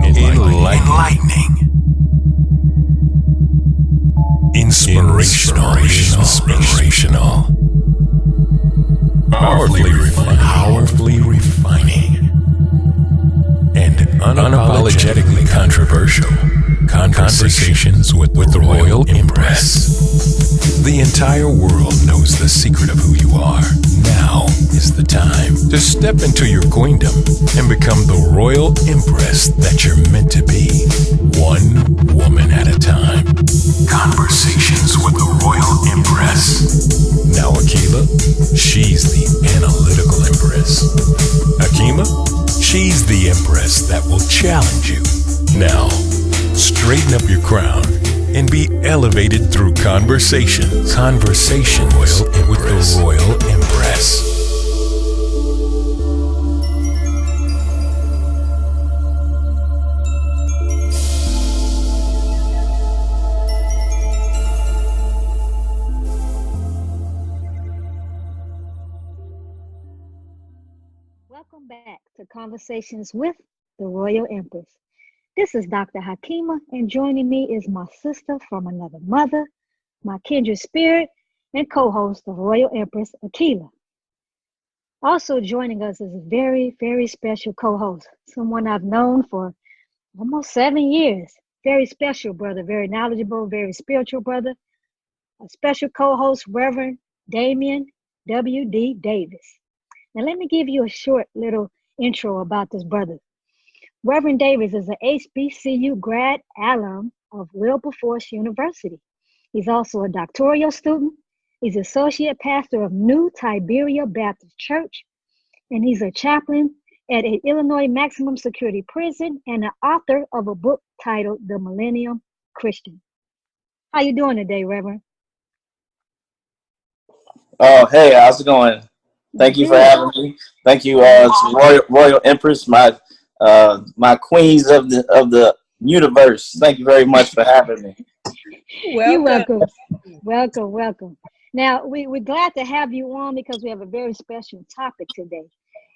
enlightening, inspirational, powerfully refining, and unapologetically controversial. Conversations with the Royal Empress. The entire world knows the secret of who you are. Now is the time to step into your queendom and become the Royal Empress that you're meant to be. One woman at a time. Conversations with the Royal Empress. Now Akilah, she's the analytical Empress. Hakeemah, she's the Empress that will challenge you. Now, straighten up your crown and be elevated through conversations. Conversations with the Royal Empress. Welcome back to Conversations with the Royal Empress. This is Dr. Hakeemah, and joining me is my sister from another mother, my kindred spirit, and co-host of Royal Empress, Akilah. Also joining us is a very, very special co-host, someone I've known for almost 7 years. Very special brother, very knowledgeable, very spiritual brother. A special co-host, Reverend Damien W.D. Davis. Now let me give you a short little intro about this brother. Reverend Davis is an HBCU grad alum of Wilberforce University. He's also a doctoral student. He's associate pastor of New Tiberia Baptist Church, and he's a chaplain at an Illinois maximum security prison and an author of a book titled The Millennium Christian. How you doing today, Reverend? Oh, hey, how's it going? Thank you for having me. Thank you, Royal Empress, my queens of the universe. Thank you very much for having me. You're welcome. Welcome. Now, we're glad to have you on because we have a very special topic today.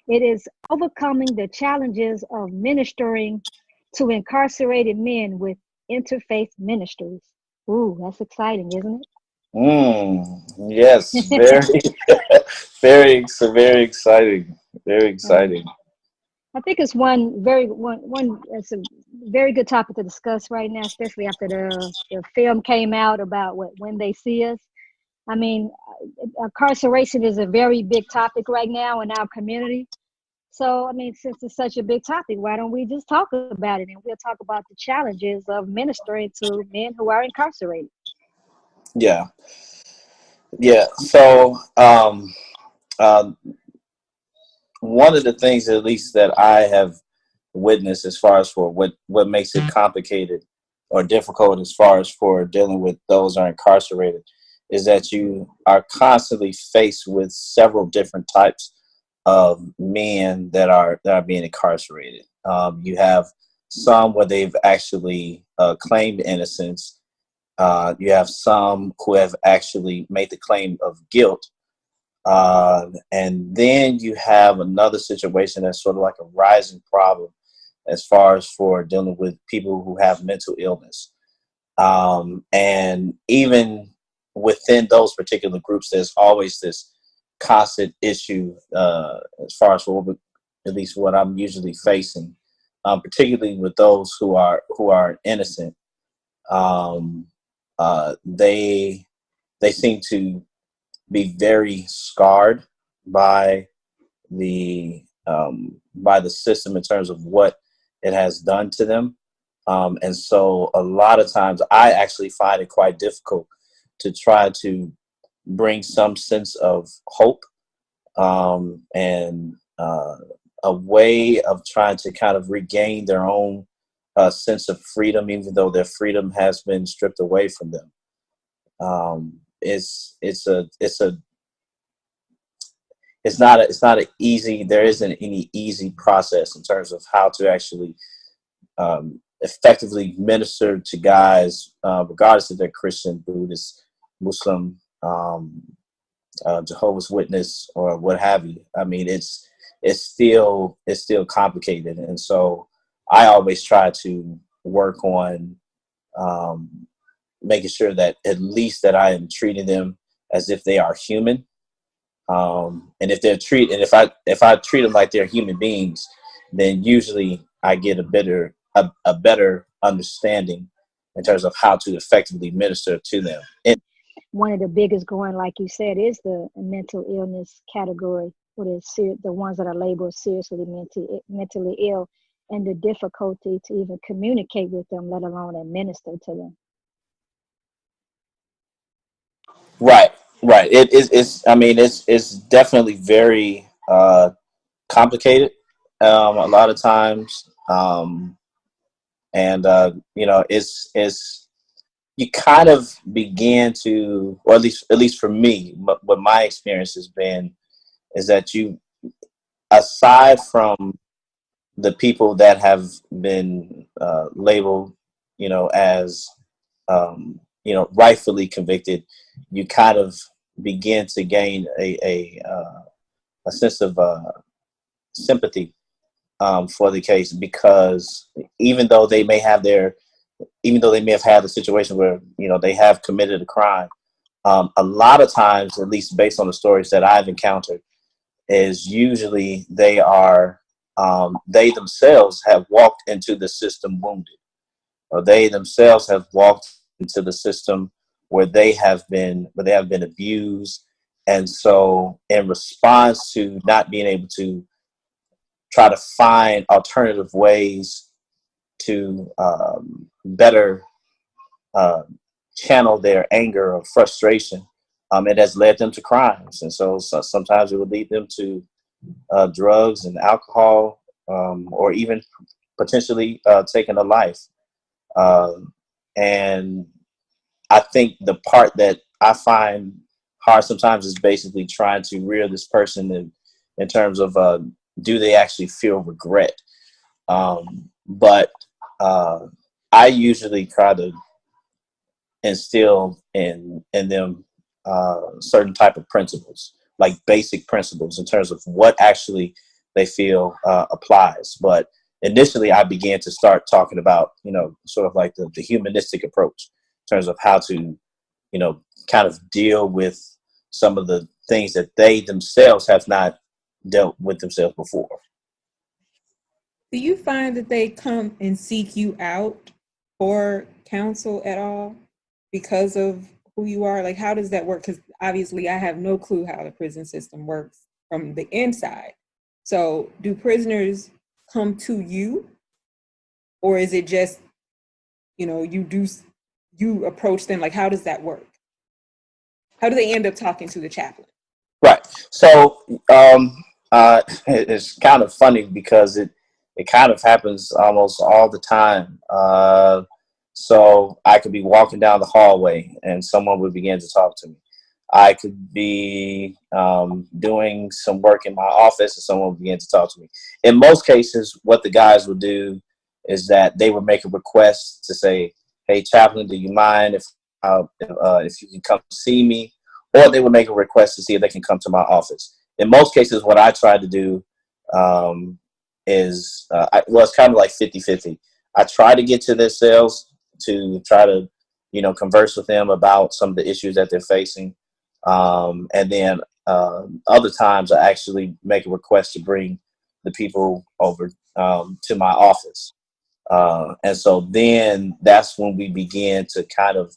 It is overcoming the challenges of ministering to incarcerated men with interfaith ministries. Ooh, that's exciting, isn't it? Yes, very exciting. Very exciting. I think it's it's a very good topic to discuss right now, especially after the film came out about when they see us. I mean, incarceration is a very big topic right now in our community. So, I mean, since it's such a big topic, why don't we just talk about it? And we'll talk about the challenges of ministering to men who are incarcerated. Yeah. So, one of the things, at least, that I have witnessed as far as for what makes it complicated or difficult as far as for dealing with those who are incarcerated is that you are constantly faced with several different types of men that are being incarcerated. You have some where they've actually claimed innocence. You have some who have actually made the claim of guilt. And then you have another situation that's sort of like a rising problem as far as for dealing with people who have mental illness. And even within those particular groups, there's always this constant issue as far as for at least what I'm usually facing, particularly with those who are innocent. They seem to be very scarred by the system in terms of what it has done to them. And so a lot of times I actually find it quite difficult to try to bring some sense of hope and a way of trying to kind of regain their own sense of freedom, even though their freedom has been stripped away from them. It's not an easy. There isn't any easy process in terms of how to actually effectively minister to guys, regardless if they're Christian, Buddhist, Muslim, Jehovah's Witness, or what have you. I mean, it's still complicated, and so I always try to work on making sure that at least that I am treating them as if they are human. And if if I treat them like they're human beings, then usually I get a better understanding in terms of how to effectively minister to them. And One of the biggest growing, like you said, is the mental illness category, or the ones that are labeled seriously mentally ill, and the difficulty to even communicate with them, let alone administer to them. right, right. It's I mean it's definitely very complicated a lot of times, and you know it's you kind of begin to, or at least for me, what my experience has been is that you, aside from the people that have been labeled, you know, as you know, rightfully convicted, you kind of begin to gain a sense of sympathy for the case, because even though they may have had a situation where, you know, they have committed a crime, a lot of times, at least based on the stories that I've encountered, is usually they themselves have walked into the system wounded, or they themselves have walked into the system where they have been abused, and so in response to not being able to try to find alternative ways to better uh, channel their anger or frustration, it has led them to crimes. And so sometimes it would lead them to drugs and alcohol, or even potentially taking a life. And I think the part that I find hard sometimes is basically trying to rear this person in terms of do they actually feel regret? But I usually try to instill in them certain type of principles, like basic principles in terms of what actually they feel applies. But initially, I began to start talking about, you know, sort of like the humanistic approach in terms of how to, you know, kind of deal with some of the things that they themselves have not dealt with themselves before. Do you find that they come and seek you out for counsel at all because of who you are? Like, how does that work? Because obviously I have no clue how the prison system works from the inside. So do prisoners come to you, or is it just, you know, you approach them? Like, how does that work? How do they end up talking to the chaplain? Right. So it's kind of funny because it kind of happens almost all the time. So I could be walking down the hallway and someone would begin to talk to me. I could be doing some work in my office and someone would begin to talk to me. In most cases, what the guys would do is that they would make a request to say, "Hey, chaplain, do you mind if you can come see me?" Or they would make a request to see if they can come to my office. In most cases, what I try to do it's kind of like 50-50. I try to get to their cells to try to, you know, converse with them about some of the issues that they're facing. And then other times I actually make a request to bring the people over to my office. And so then that's when we begin to kind of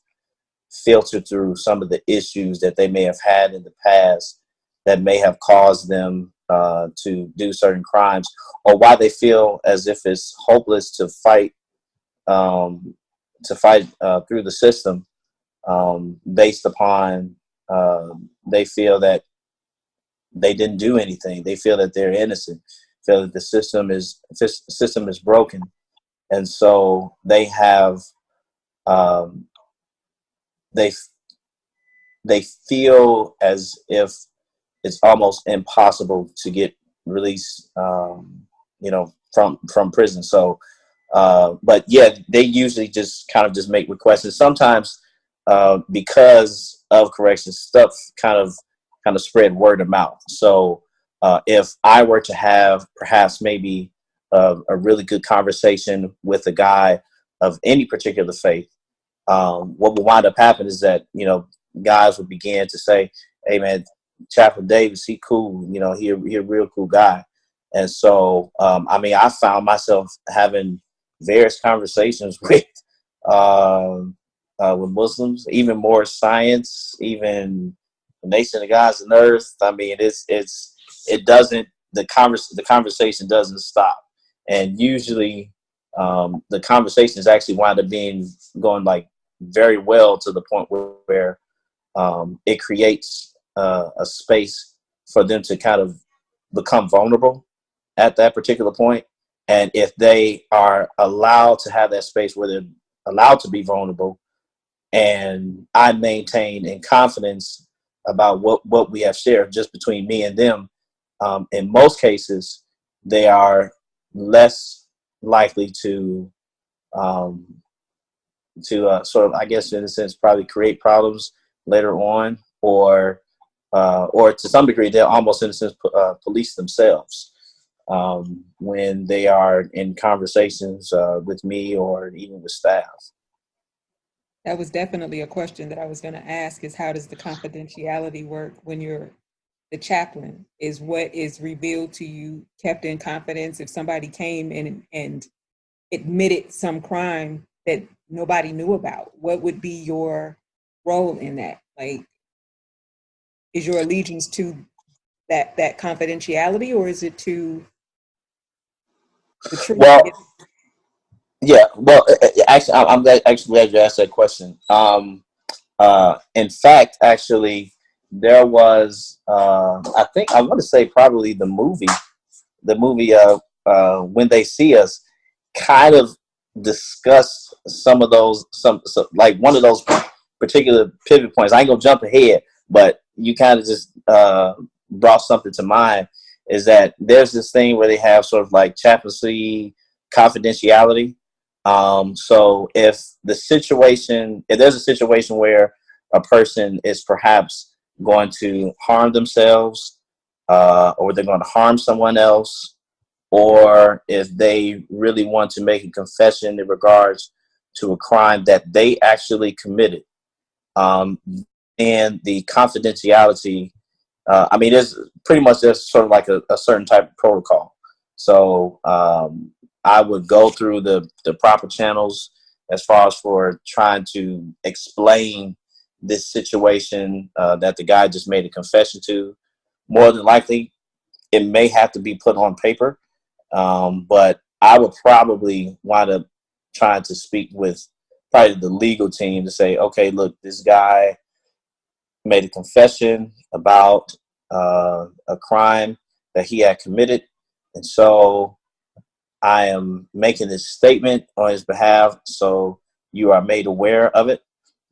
filter through some of the issues that they may have had in the past that may have caused them to do certain crimes, or why they feel as if it's hopeless to fight through the system, based upon they feel that they didn't do anything. They feel that they're innocent, feel that the system is broken, and so they have um, they they feel as if it's almost impossible to get released, you know, from prison. So, but yeah, they usually just kind of just make requests, and sometimes because of corrections stuff, kind of spread word of mouth. So, if I were to have perhaps maybe a really good conversation with a guy of any particular faith, what will wind up happening is that, guys will begin to say, hey man, Chaplain Davis, he cool, he a real cool guy. And so, I found myself having various conversations with Muslims, even more science, even the nation of God's and earth. The conversation doesn't stop. And usually, the conversations actually wind up going like very well, to the point where it creates a space for them to kind of become vulnerable at that particular point. And if they are allowed to have that space where they're allowed to be vulnerable, and I maintain in confidence about what we have shared just between me and them, in most cases, they are less likely to sort of, I guess, in a sense, probably create problems later on, or to some degree, they'll almost, in a sense, police themselves when they are in conversations with me or even with staff. That was definitely a question that I was going to ask, is how does the confidentiality work when you're the chaplain? Is what is revealed to you kept in confidence? If somebody came in and admitted some crime that nobody knew about, what would be your role in that? Like, is your allegiance to that confidentiality, or is it to the truth? Well, yeah. Well, actually, I'm glad you asked that question. In fact, actually, there was, I think, I want to say probably the movie When They See Us, kind of discussed some of those, like one of those particular pivot points. I ain't gonna jump ahead, but you kind of just brought something to mind. Is that there's this thing where they have sort of like chaplaincy confidentiality. So if there's a situation where a person is perhaps going to harm themselves, or they're going to harm someone else, or if they really want to make a confession in regards to a crime that they actually committed, and the confidentiality, there's pretty much just sort of like a certain type of protocol. So I would go through the proper channels as far as for trying to explain this situation that the guy just made a confession to. More than likely, it may have to be put on paper, but I would probably wind up trying to speak with probably the legal team to say, okay, look, this guy made a confession about a crime that he had committed, and so I am making this statement on his behalf, so you are made aware of it.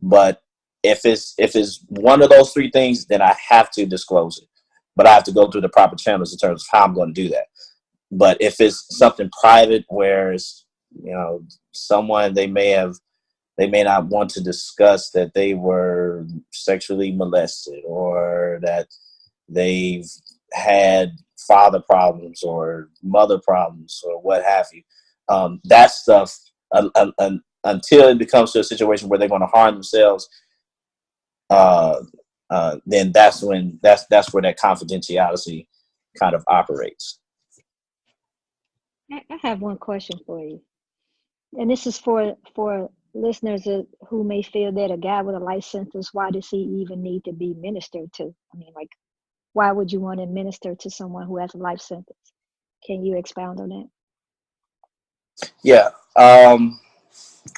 But if it's one of those three things, then I have to disclose it. But I have to go through the proper channels in terms of how I'm going to do that. But if it's something private, where it's, someone they may not want to discuss that they were sexually molested, or that they've had father problems or mother problems or what have you, that stuff, until it becomes to a situation where they're going to harm themselves, then that's where that confidentiality kind of operates. I have one question for you, and this is for listeners who may feel that a guy with a life sentence, why does he even need to be ministered to? Why would you want to minister to someone who has a life sentence? Can you expound on that? Yeah.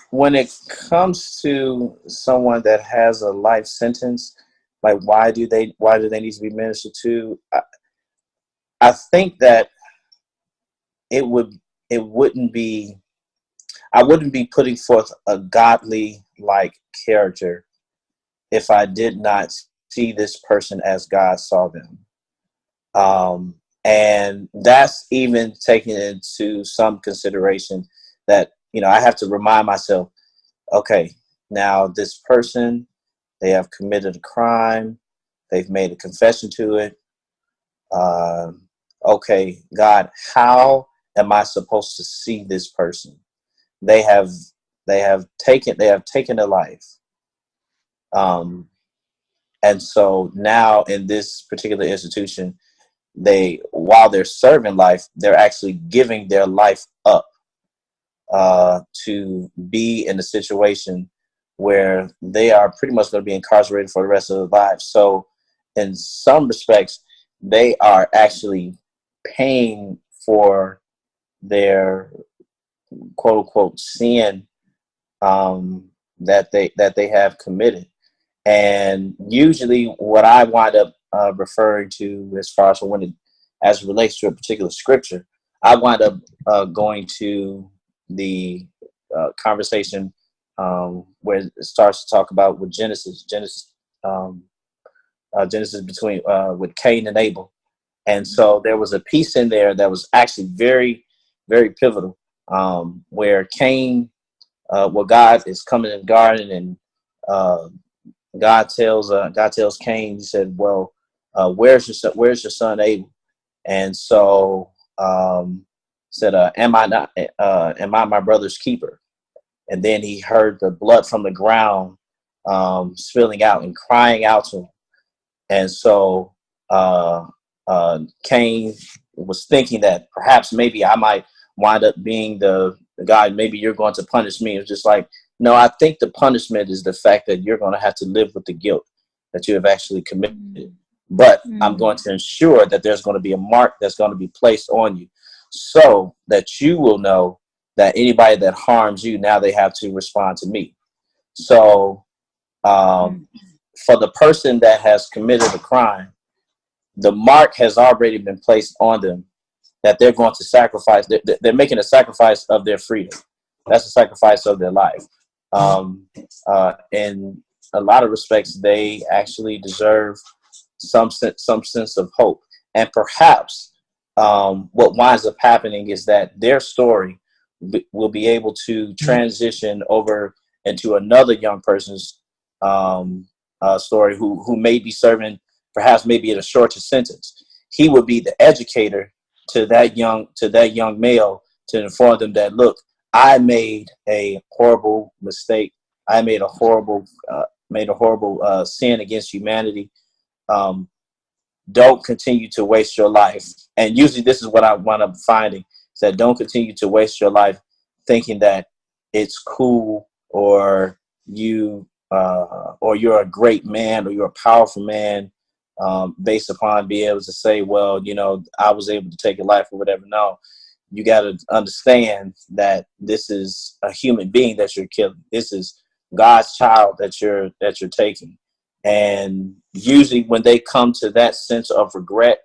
When it comes to someone that has a life sentence, like why do they need to be ministered to? I think that I wouldn't be putting forth a godly like character if I did not see this person as God saw them. And that's even taking into some consideration that, I have to remind myself, okay, now this person, they have committed a crime, they've made a confession to it. Okay, God, how am I supposed to see this person? They have taken a life. And so now in this particular institution, while they're serving life, they're actually giving their life up to be in a situation where they are pretty much going to be incarcerated for the rest of their lives. So in some respects, they are actually paying for their quote unquote sin that they have committed. And usually what I wind up referring to as far as it relates to a particular scripture, I wind up going to the conversation where it starts to talk about with Genesis between with Cain and Abel. And so there was a piece in there that was actually very, very pivotal, where Cain, God is coming in the garden, and God tells Cain, he said, well, where's your son Abel? And so said, am I my brother's keeper? And then he heard the blood from the ground spilling out and crying out to him. And so Cain was thinking that perhaps maybe I might wind up being the guy. Maybe you're going to punish me. It's just like, no, I think the punishment is the fact that you're going to have to live with the guilt that you have actually committed. But I'm going to ensure that there's going to be a mark that's going to be placed on you so that you will know that anybody that harms you, now they have to respond to me. So for the person that has committed a crime, the mark has already been placed on them that they're going to sacrifice. They're making a sacrifice of their freedom. That's a sacrifice of their life. In a lot of respects, they actually deserve some sense of hope. And perhaps what winds up happening is that their story will be able to transition over into another young person's story who may be serving perhaps maybe at a shorter sentence. He would be the educator to that young male to inform them that, look, I made a horrible mistake. I made a horrible sin against humanity. Don't continue to waste your life. And usually this is what I wind up finding, is that don't continue to waste your life thinking that it's cool, or you're a great man, or you're a powerful man, based upon being able to say, well, I was able to take a life or whatever. No, you got to understand that this is a human being that you're killing. This is God's child that you're taking. And usually when they come to that sense of regret,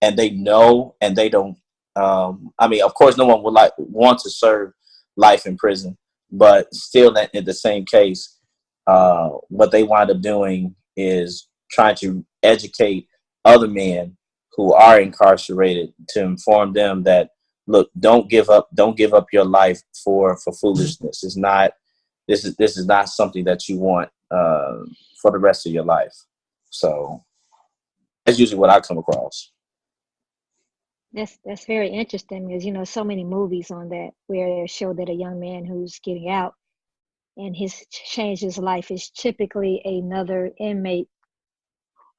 and they know, and they don't, of course, no one would want to serve life in prison, but still in the same case, what they wind up doing is trying to educate other men who are incarcerated to inform them that, look, don't give up your life for foolishness. This is not something that you want for the rest of your life. So that's usually what I come across. That's very interesting, because so many movies on that where they show that a young man who's getting out and his changed his life is typically another inmate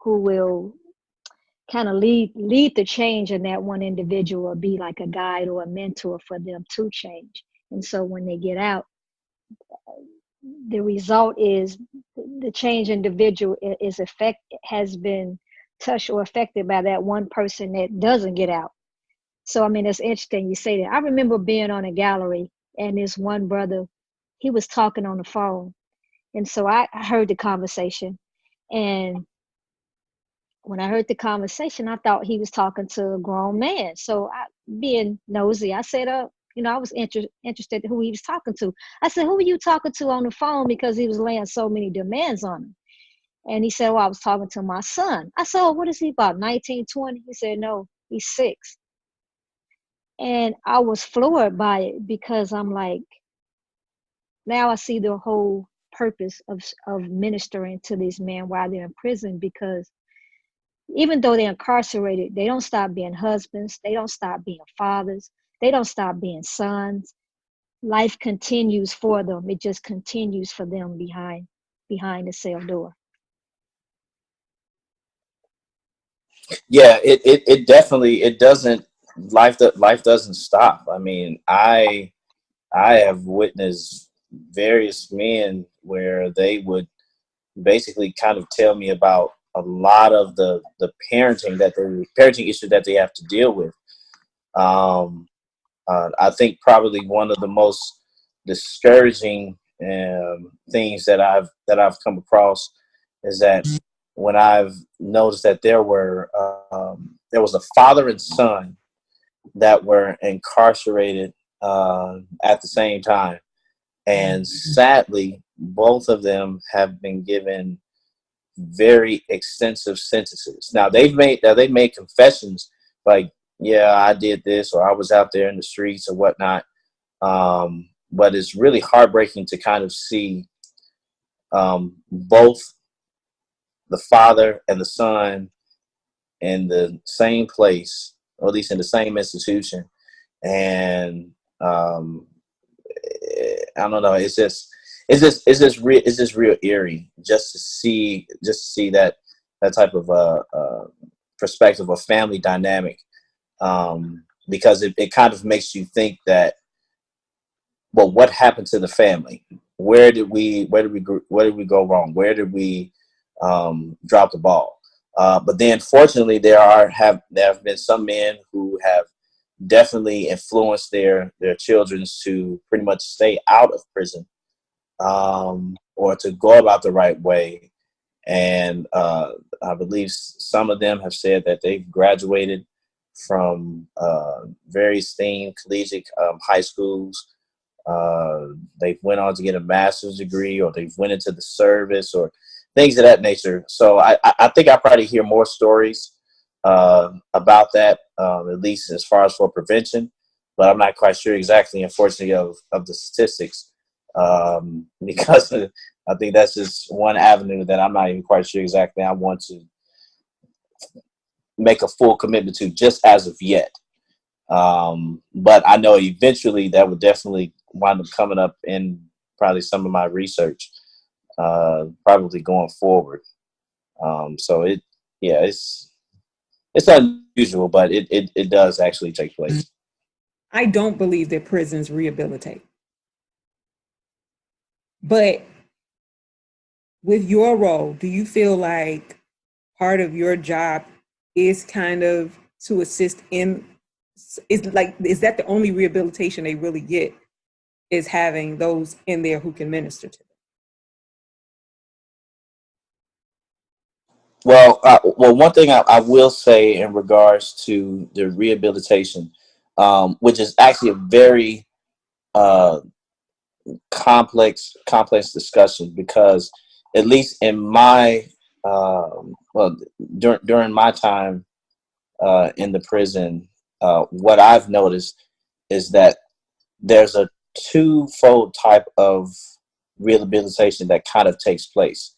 who will kind of lead the change in that one individual, or be like a guide or a mentor for them to change. And so when they get out, the result is the change individual has been touched or affected by that one person that doesn't get out. So it's interesting you say that. I remember being on a gallery, and this one brother, he was talking on the phone, and so I heard the conversation. And when I heard the conversation, I thought he was talking to a grown man. So being nosy, I said, I was interested in who he was talking to. I said, who are you talking to on the phone? Because he was laying so many demands on him. And he said, well, I was talking to my son. I said, oh, what is he, about 19, 20? He said, no, he's 6. And I was floored by it, because I'm like, now I see the whole purpose of ministering to these men while they're in prison, because even though they're incarcerated, they don't stop being husbands. They don't stop being fathers. They don't stop being sons. Life continues for them. It just continues for them behind the cell door. Yeah, it definitely, it doesn't, life doesn't stop. I mean, I have witnessed various men where they would basically kind of tell me about a lot of the parenting issues that they have to deal with. Um, I think probably one of the most discouraging things that I've come across is that when I've noticed that there was a father and son that were incarcerated at the same time, and sadly, both of them have been given very extensive sentences. Now they've made confessions like, yeah, I did this, or I was out there in the streets or whatnot. But it's really heartbreaking to kind of see both the father and the son in the same place, or at least in the same institution. And I don't know. It's just real eerie just to see that type of perspective of family dynamic, because it kind of makes you think that, well, what happened to the family? Where did we go wrong? Where did we drop the ball? But then, fortunately, there have been some men who have definitely influenced their children to pretty much stay out of prison, or to go about the right way. And I believe some of them have said that they've graduated from very esteemed collegiate high schools. They've went on to get a master's degree, or they've went into the service, or things of that nature. So I think I probably hear more stories about that, at least as far as for prevention, but I'm not quite sure exactly, unfortunately, of the statistics, because I think that's just one avenue that I'm not even quite sure exactly I want to make a full commitment to just as of yet. But I know eventually that would definitely wind up coming up in probably some of my research, probably going forward. So it's unusual, but it does actually take place. I don't believe that prisons rehabilitate. But with your role, do you feel like part of your job is kind of to assist in, is that the only rehabilitation they really get, is having those in there who can minister to them? Well, one thing I will say in regards to the rehabilitation, which is actually a very uh, complex discussion, because at least in my during my time in the prison, what I've noticed is that there's a twofold type of rehabilitation that kind of takes place,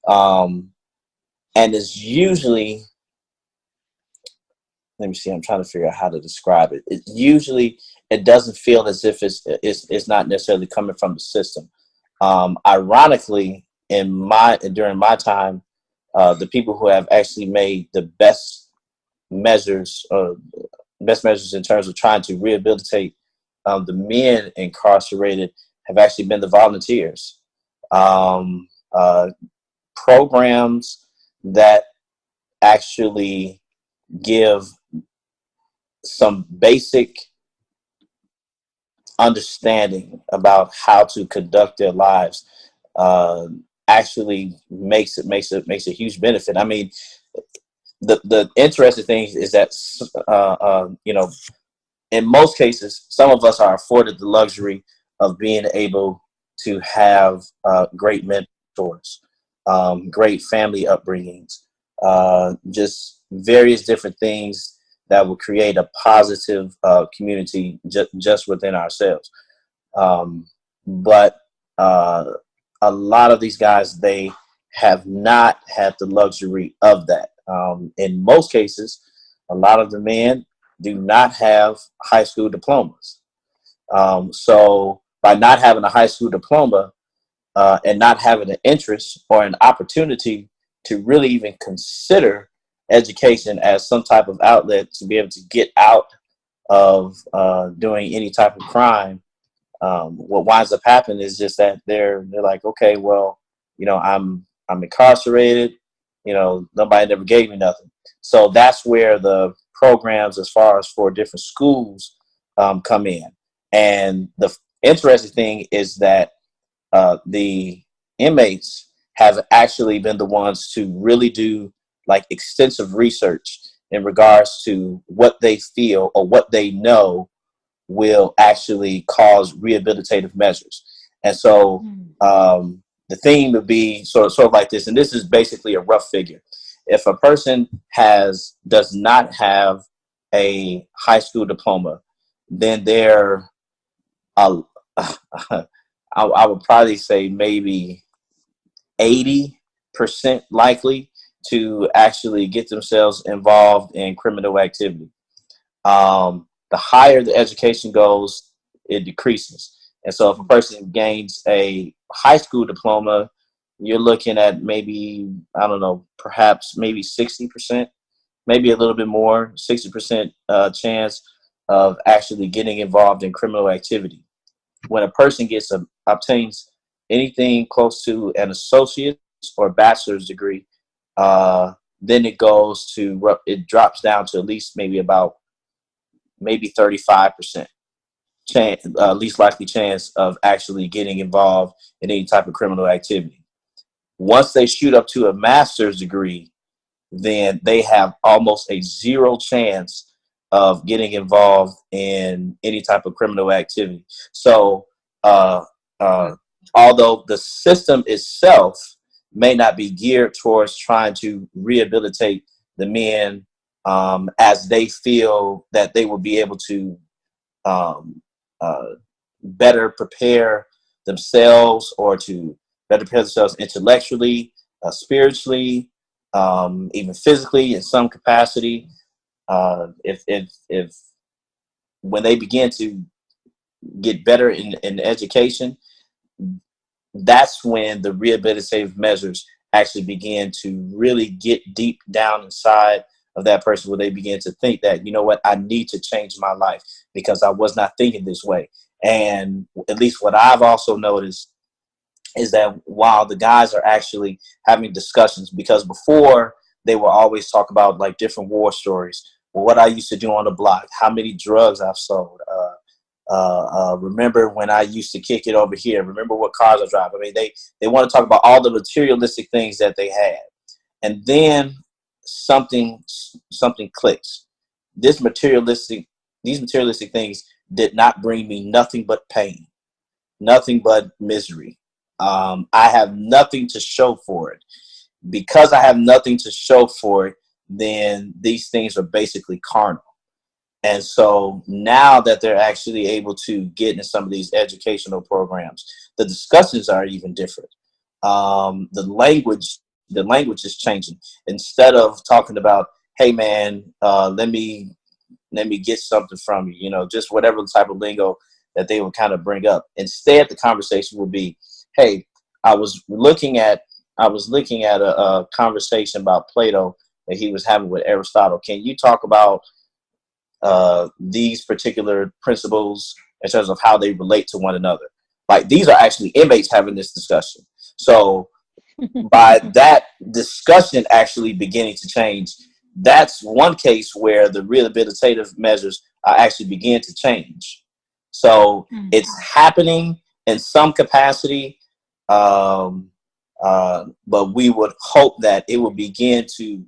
and is usually, let me see, I'm trying to figure out how to describe it. It doesn't feel as if it's not necessarily coming from the system. Ironically, during my time, the people who have actually made the best measures in terms of trying to rehabilitate the men incarcerated have actually been the volunteers. Um, uh, Programs that actually give some basic understanding about how to conduct their lives uh, actually makes a huge benefit. I mean, the interesting thing is that in most cases, some of us are afforded the luxury of being able to have great mentors, great family upbringings, just various different things that will create a positive community just within ourselves. But a lot of these guys, they have not had the luxury of that. In most cases, a lot of the men do not have high school diplomas. So by not having a high school diploma and not having an interest or an opportunity to really even consider education as some type of outlet to be able to get out of doing any type of crime, what winds up happening is just that they're like, okay, well, I'm incarcerated, nobody never gave me nothing. So that's where the programs, as far as for different schools, come in. And the interesting thing is that the inmates have actually been the ones to really do like extensive research in regards to what they feel or what they know will actually cause rehabilitative measures. And so the theme would be sort of like this, and this is basically a rough figure. If a person does not have a high school diploma, then they're I would probably say maybe 80% likely to actually get themselves involved in criminal activity. The higher the education goes, it decreases. And so if a person gains a high school diploma, you're looking at maybe, I don't know, perhaps maybe 60%, maybe a little bit more, 60% chance of actually getting involved in criminal activity. When a person obtains anything close to an associate's or bachelor's degree, then it drops down to at least maybe 35% chance, least likely chance of actually getting involved in any type of criminal activity. Once they shoot up to a master's degree, then they have almost a zero chance of getting involved in any type of criminal activity. So, although the system itself may not be geared towards trying to rehabilitate the men as they feel that they will be able to better prepare themselves or to better prepare themselves intellectually, spiritually, even physically in some capacity. If when they begin to get better in education, that's when the rehabilitative measures actually begin to really get deep down inside of that person, where they begin to think that, you know what, I need to change my life because I was not thinking this way. And at least what I've also noticed is that while the guys are actually having discussions, because before they will always talk about like different war stories, well, what I used to do on the block, how many drugs I've sold, remember when I used to kick it over here, remember what cars I drive. I mean, they want to talk about all the materialistic things that they had. And then something clicks. These materialistic things did not bring me nothing but pain, nothing but misery. I have nothing to show for it. Because I have nothing to show for it, then these things are basically carnal. And so now that they're actually able to get into some of these educational programs, the discussions are even different. The language is changing. Instead of talking about, hey man, let me get something from you, just whatever type of lingo that they would kind of bring up. Instead, the conversation will be, hey, I was looking at a conversation about Plato that he was having with Aristotle. Can you talk about these particular principles in terms of how they relate to one another? Like, these are actually inmates having this discussion. So by that discussion actually beginning to change, that's one case where the rehabilitative measures are actually begin to change. So it's happening in some capacity, but we would hope that it will begin to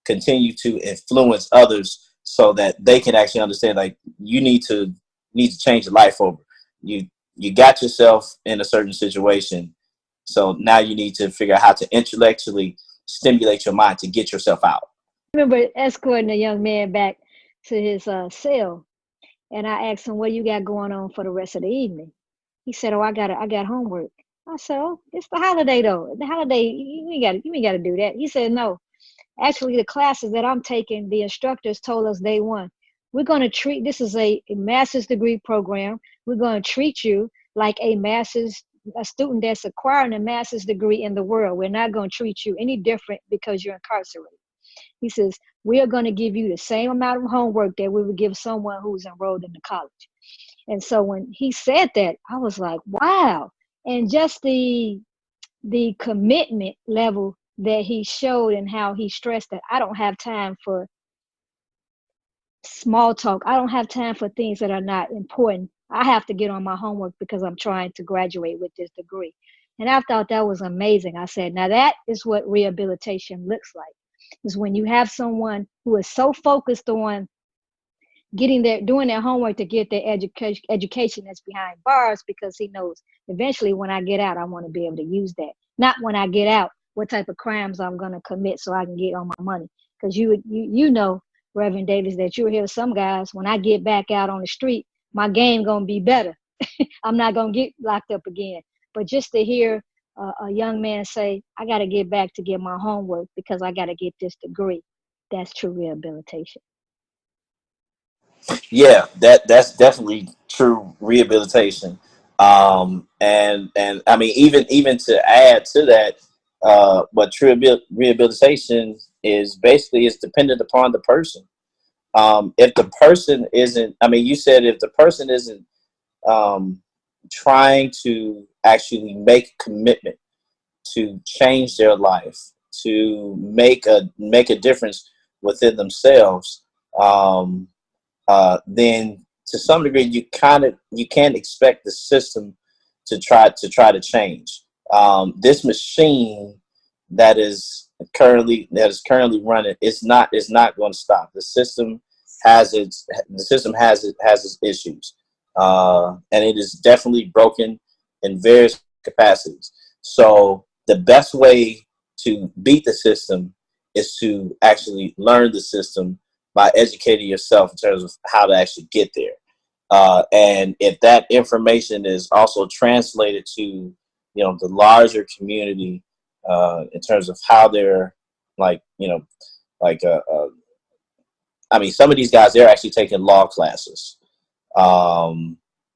continue to influence others so that they can actually understand, like, you need to change your life over. You got yourself in a certain situation, so now you need to figure out how to intellectually stimulate your mind to get yourself out. I remember escorting a young man back to his cell, and I asked him, what you got going on for the rest of the evening? He said, oh, I got homework. I said, oh, it's the holiday though. The holiday, you ain't got to do that. He said, no, actually the classes that I'm taking, the instructors told us day one, we're going to treat, this is a master's degree program. We're going to treat you like a student that's acquiring a master's degree in the world. We're not going to treat you any different because you're incarcerated. He says, we are going to give you the same amount of homework that we would give someone who's enrolled in the college. And so when he said that, I was like, wow. And just the commitment level that he showed and how he stressed that I don't have time for small talk. I don't have time for things that are not important. I have to get on my homework because I'm trying to graduate with this degree. And I thought that was amazing. I said, now that is what rehabilitation looks like, is when you have someone who is so focused on doing their homework to get their education that's behind bars, because he knows eventually when I get out, I want to be able to use that. Not when I get out, what type of crimes I'm going to commit so I can get on my money. Because you know, Reverend Davis, that you'll hear some guys, when I get back out on the street, my game going to be better. I'm not going to get locked up again. But just to hear a young man say, I got to get back to get my homework because I got to get this degree, that's true rehabilitation. Yeah, that's definitely true rehabilitation. And I mean, even to add to that, but true rehabilitation is basically is dependent upon the person. If the person isn't, I mean, you said if the person isn't trying to actually make a commitment to change their life, to make a difference within themselves, then to some degree you can't expect the system to try to change. This machine that is currently running, it's not going to stop. The system has its issues, and it is definitely broken in various capacities. So the best way to beat the system is to actually learn the system by educating yourself in terms of how to actually get there. And if that information is also translated to, the larger community, in terms of how they're like, I mean, some of these guys, they're actually taking law classes.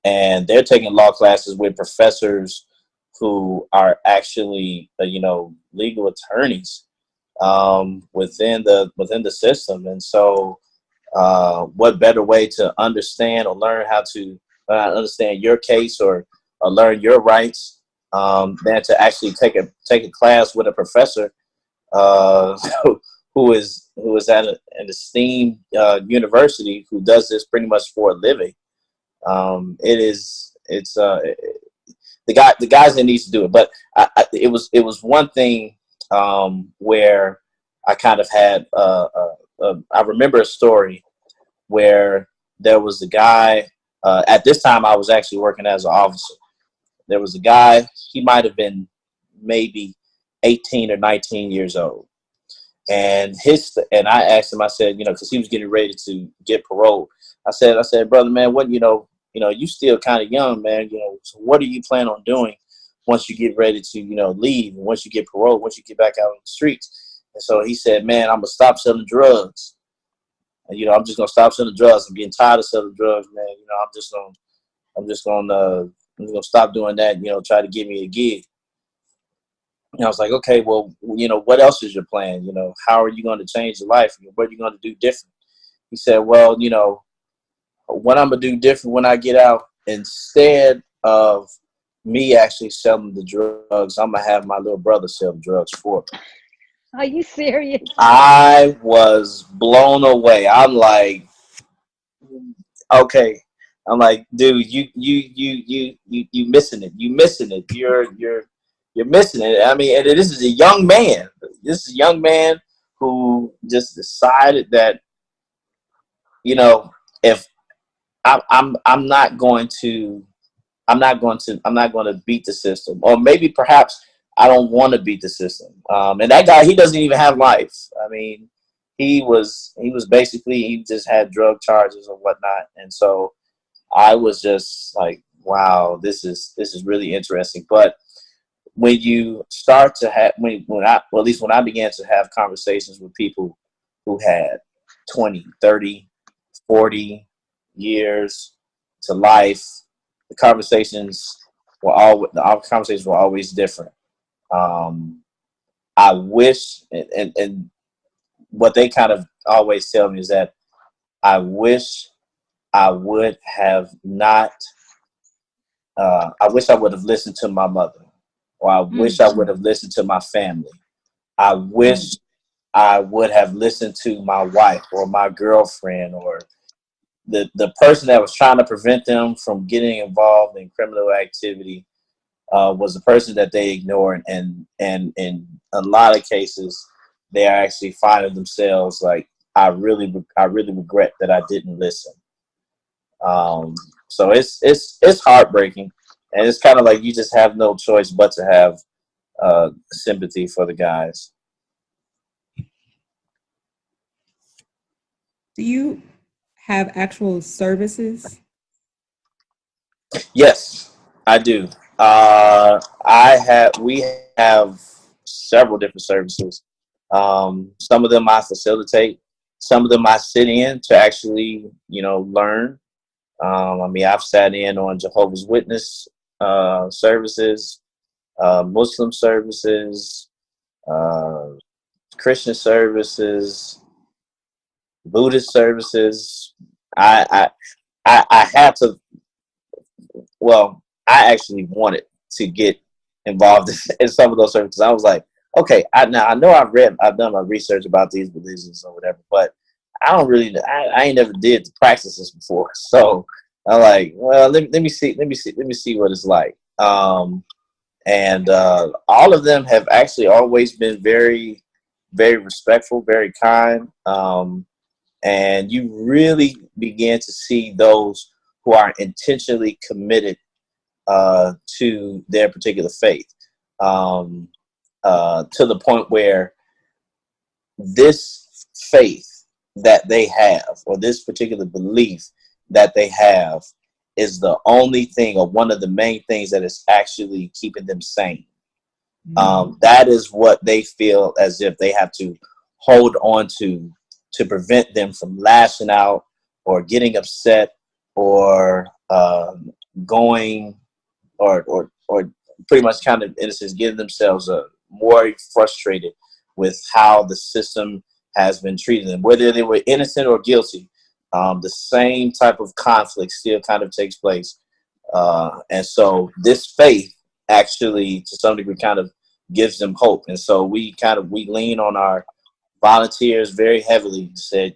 And they're taking law classes with professors who are actually, legal attorneys within the system. And so what better way to understand or learn how to understand your case or learn your rights than to actually take a class with a professor who is at an esteemed university, who does this pretty much for a living. The guys that needs to do it. But it was one thing where I kind of had I remember a story where there was a guy, at this time I was actually working as an officer. There was a guy, he might have been maybe 18 or 19 years old. And I asked him, I said, because he was getting ready to get parole. I said, brother, man, what, you still kind of young, man, so what do you plan on doing once you get ready to, leave, and once you get parole, once you get back out on the streets? And so he said, man, I'm going to stop selling drugs. And, I'm just going to stop selling drugs. I'm getting tired of selling drugs, man. I'm just going to stop doing that, try to give me a gig. And I was like, okay, well, what else is your plan? How are you going to change your life? What are you going to do different? He said, well, what I'm going to do different when I get out, instead of me actually selling the drugs, I'm going to have my little brother sell the drugs for me. Are you serious? I was blown away. I'm like, okay. I'm like, dude, you missing it. You missing it. You're missing it. I mean, and this is a young man. This is a young man who just decided that, if I'm not going to beat the system, or maybe perhaps I don't want to beat the system. And that guy, he doesn't even have life. I mean, he just had drug charges or whatnot. And so I was just like, wow, this is really interesting. But when you start to have, at least when I began to have conversations with people who had 20, 30, 40 years to life, the conversations our conversations were always different. I wish, and what they kind of always tell me is that I wish I would have not. I wish I would have listened to my mother, or I wish I would have listened to my family. I wish I would have listened to my wife or my girlfriend or the person that was trying to prevent them from getting involved in criminal activity. Was the person that they ignored, and in a lot of cases, they are actually finding themselves like, I really regret that I didn't listen. So it's heartbreaking, and it's kind of like you just have no choice but to have sympathy for the guys. Do you have actual services? Yes, I do. We have several different services. Some of them I facilitate. Some of them I sit in to actually, learn. I've sat in on Jehovah's Witness services, Muslim services, uh, Christian services, Buddhist services. I had to. Well, I actually wanted to get involved in some of those services. I was like, okay, I know I've done my research about these religions or whatever, but I ain't never did the practices before. So I'm like, well, let me see what it's like. And all of them have actually always been very, very respectful, very kind. And you really begin to see those who are intentionally committed to their particular faith, to the point where this faith that they have, or this particular belief that they have, is the only thing, or one of the main things, that is actually keeping them sane. That is what they feel as if they have to hold on to prevent them from lashing out or getting upset or going or pretty much kind of, in a sense, getting themselves more frustrated with how the system has been treating them, whether they were innocent or guilty. The same type of conflict still kind of takes place. And so this faith actually, to some degree, kind of gives them hope. And so we lean on our volunteers very heavily. Said,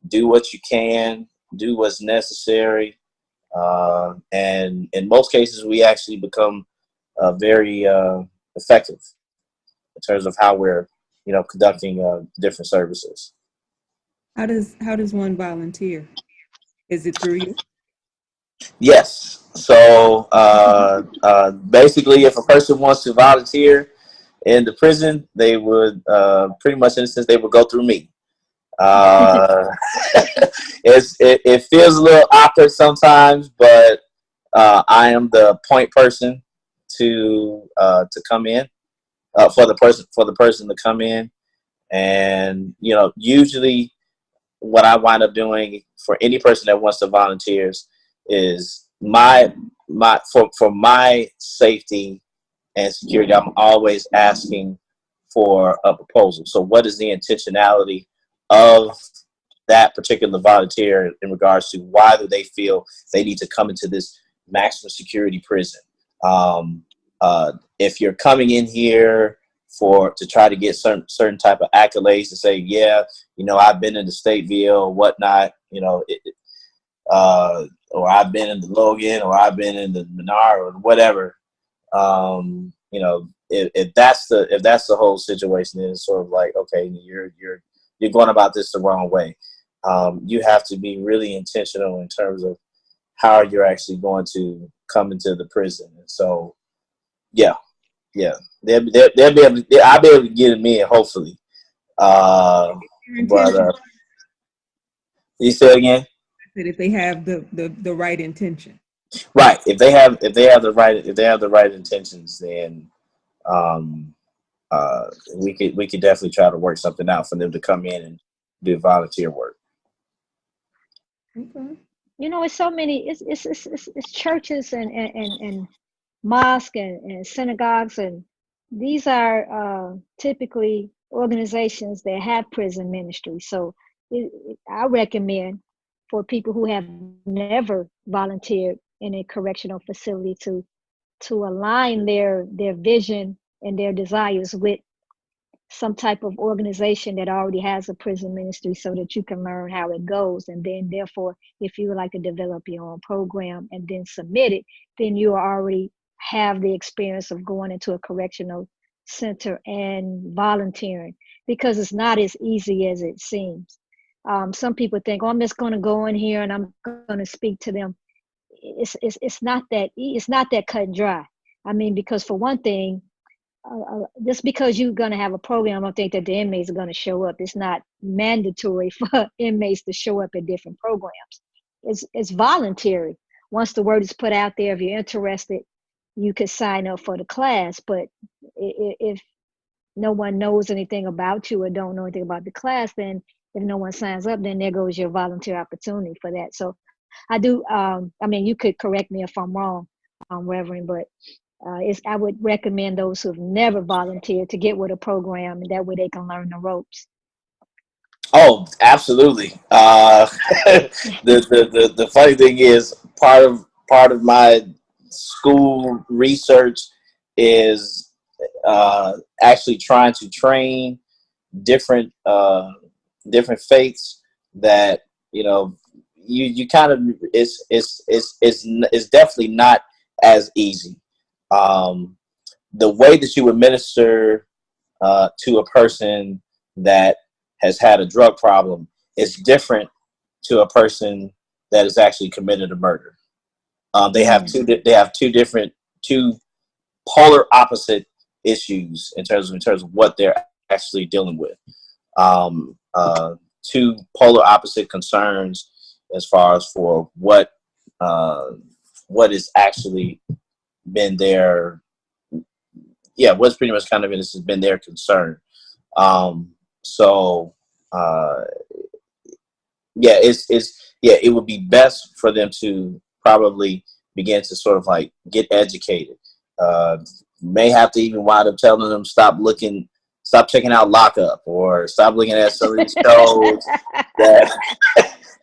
do what you can, do what's necessary. And in most cases, we actually become very effective in terms of how we're, conducting different services. How does one volunteer? Is it through you? Yes. So basically, if a person wants to volunteer in the prison, they would pretty much, in a sense, they would go through me. It feels a little awkward sometimes, but I am the point person to come in, for the person to come in, and usually what I wind up doing for any person that wants to volunteers is for my safety and security, I'm always asking for a proposal. So what is the intentionality of that particular volunteer in regards to why do they feel they need to come into this maximum security prison? If you're coming in here to try to get certain type of accolades to say, yeah, I've been in the State VL or whatnot, or I've been in the Logan, or I've been in the Menard, or whatever. If that's the whole situation, then it's sort of like, okay, you're going about this the wrong way. You have to be really intentional in terms of how you're actually going to come into the prison. And so, yeah, they'll be able to, I'll be able to get them in, hopefully. But you say it again? That if they have the right intention. Right. If they have the right intentions, then we could definitely try to work something out for them to come in and do volunteer work. Okay. You know, it's so many. It's churches and mosques and synagogues, and these are typically organizations that have prison ministry. So I recommend for people who have never volunteered in a correctional facility to align their vision and their desires with some type of organization that already has a prison ministry, so that you can learn how it goes. And then therefore, if you would like to develop your own program and then submit it, then you already have the experience of going into a correctional center and volunteering, because it's not as easy as it seems. Some people think, oh, I'm just going to go in here and I'm going to speak to them. It's not that it's not that cut and dry. I mean, because for one thing, just because you're going to have a program, I don't think that the inmates are going to show up. It's not mandatory for inmates to show up at different programs. It's voluntary. Once the word is put out there, if you're interested, you could sign up for the class. But if no one knows anything about you or don't know anything about the class, then if no one signs up, then there goes your volunteer opportunity for that. So I do, I mean, you could correct me if I'm wrong, Reverend, but I would recommend those who've never volunteered to get with a program, and that way they can learn the ropes. Oh, absolutely. The funny thing is, part of my school research is actually trying to train different different faiths that, you know, you kind of, it's definitely not as easy. The way that you would minister to a person that has had a drug problem is different to a person that has actually committed a murder. They have two polar opposite issues in terms of what they're actually dealing with. Two polar opposite concerns as far as for what is actually been their, what's pretty much kind of has been their concern. So it would be best for them to probably begin to sort of like get educated. May have to even wind up telling them stop checking out Lockup, or stop looking at some of these shows that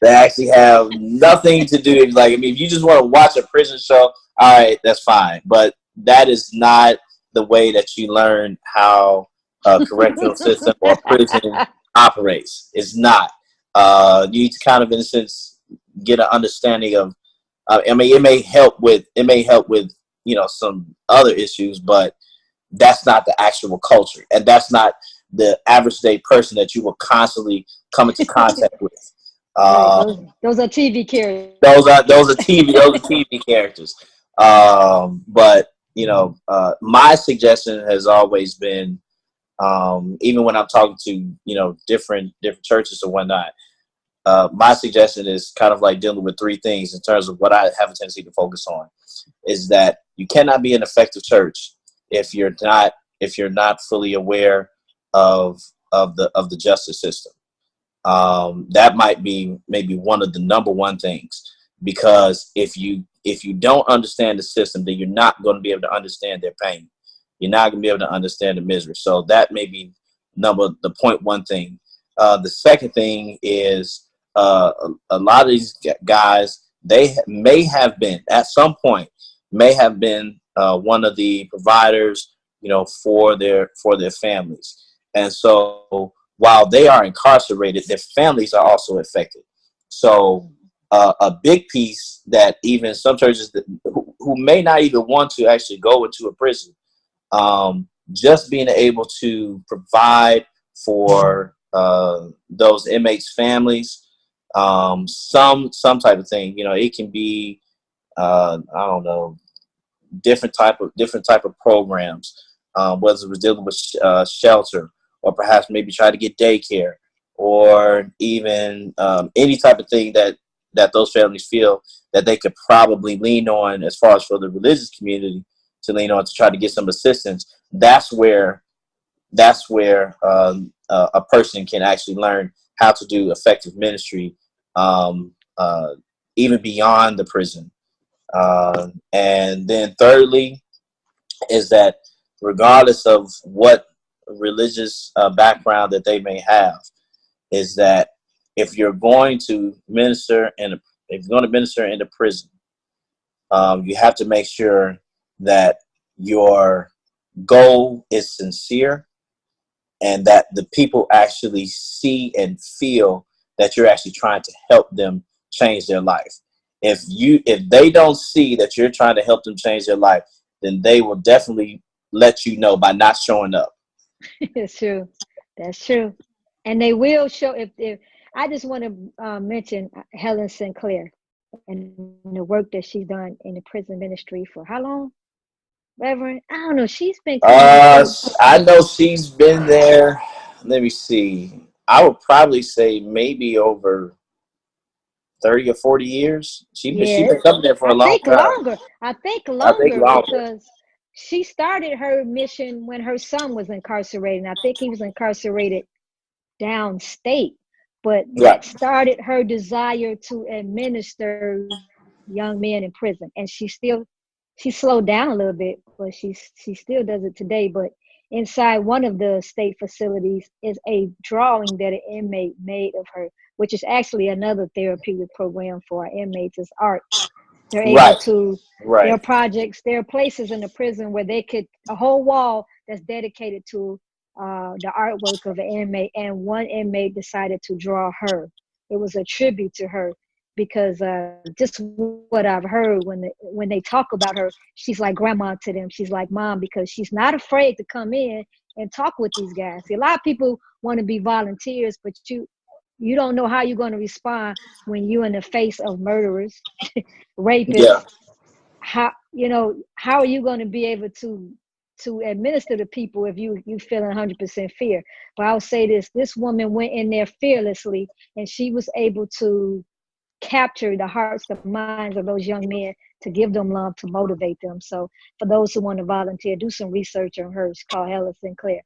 that actually have nothing to do. Like, I mean, if you just want to watch a prison show, all right, that's fine. But that is not the way that you learn how a correctional system or prison operates. It's not. You need to kind of, in a sense, get an understanding of. I mean, it may help with some other issues, but that's not the actual culture, and that's not the average day person that you will constantly come into contact with. Those are TV characters. Those are TV characters. But my suggestion has always been, even when I'm talking to different churches or whatnot, my suggestion is kind of like dealing with three things in terms of what I have a tendency to focus on. Is that you cannot be an effective church if you're not fully aware of the justice system. That might be maybe one of the number one things, because if you don't understand the system, then you're not going to be able to understand their pain. You're not going to be able to understand the misery. So that may be the point one thing. The second thing is a lot of these guys, they may have been at some point one of the providers, for their families. And so while they are incarcerated, their families are also affected. So a big piece that even some churches who may not even want to actually go into a prison, just being able to provide for those inmates' families, some type of thing. It can be I don't know, different type of programs, whether it was dealing with shelter, or perhaps maybe try to get daycare, or even any type of thing that those families feel that they could probably lean on, as far as for the religious community to lean on to try to get some assistance. That's where a person can actually learn how to do effective ministry even beyond the prison. And then thirdly is that regardless of what religious background that they may have, is that if you're going to minister in the prison, you have to make sure that your goal is sincere and that the people actually see and feel that you're actually trying to help them change their life. If they don't see that you're trying to help them change their life, then they will definitely let you know by not showing up. It's true. That's true. And they will show if I just want to mention Helen Sinclair and the work that she's done in the prison ministry for how long, Reverend? I don't know. She's been coming through. I know she's been there. Let me see. I would probably say maybe over 30 or 40 years. She Yeah, been coming there for I a long think time. longer. I think I think longer longer. because she started her mission when her son was incarcerated. And I think he was incarcerated downstate, but that Right. started her desire to administer young men in prison. And she slowed down a little bit, but she still does it today. But inside one of the state facilities is a drawing that an inmate made of her, which is actually another therapeutic program for our inmates, is art. They're able Right. to, there are Right. projects, there are places in the prison where they could, a whole wall that's dedicated to the artwork of an inmate, and one inmate decided to draw her. It was a tribute to her because just what I've heard when they talk about her, she's like grandma to them. She's like mom because she's not afraid to come in and talk with these guys. See, a lot of people want to be volunteers, but you don't know how you're going to respond when you're in the face of murderers, Yeah. rapists. How are you going to be able to administer to people if you feeling 100% fear? But I'll say this woman went in there fearlessly, and she was able to capture the hearts, the minds of those young men, to give them love, to motivate them. So for those who want to volunteer, do some research on her. She's called Helen Sinclair.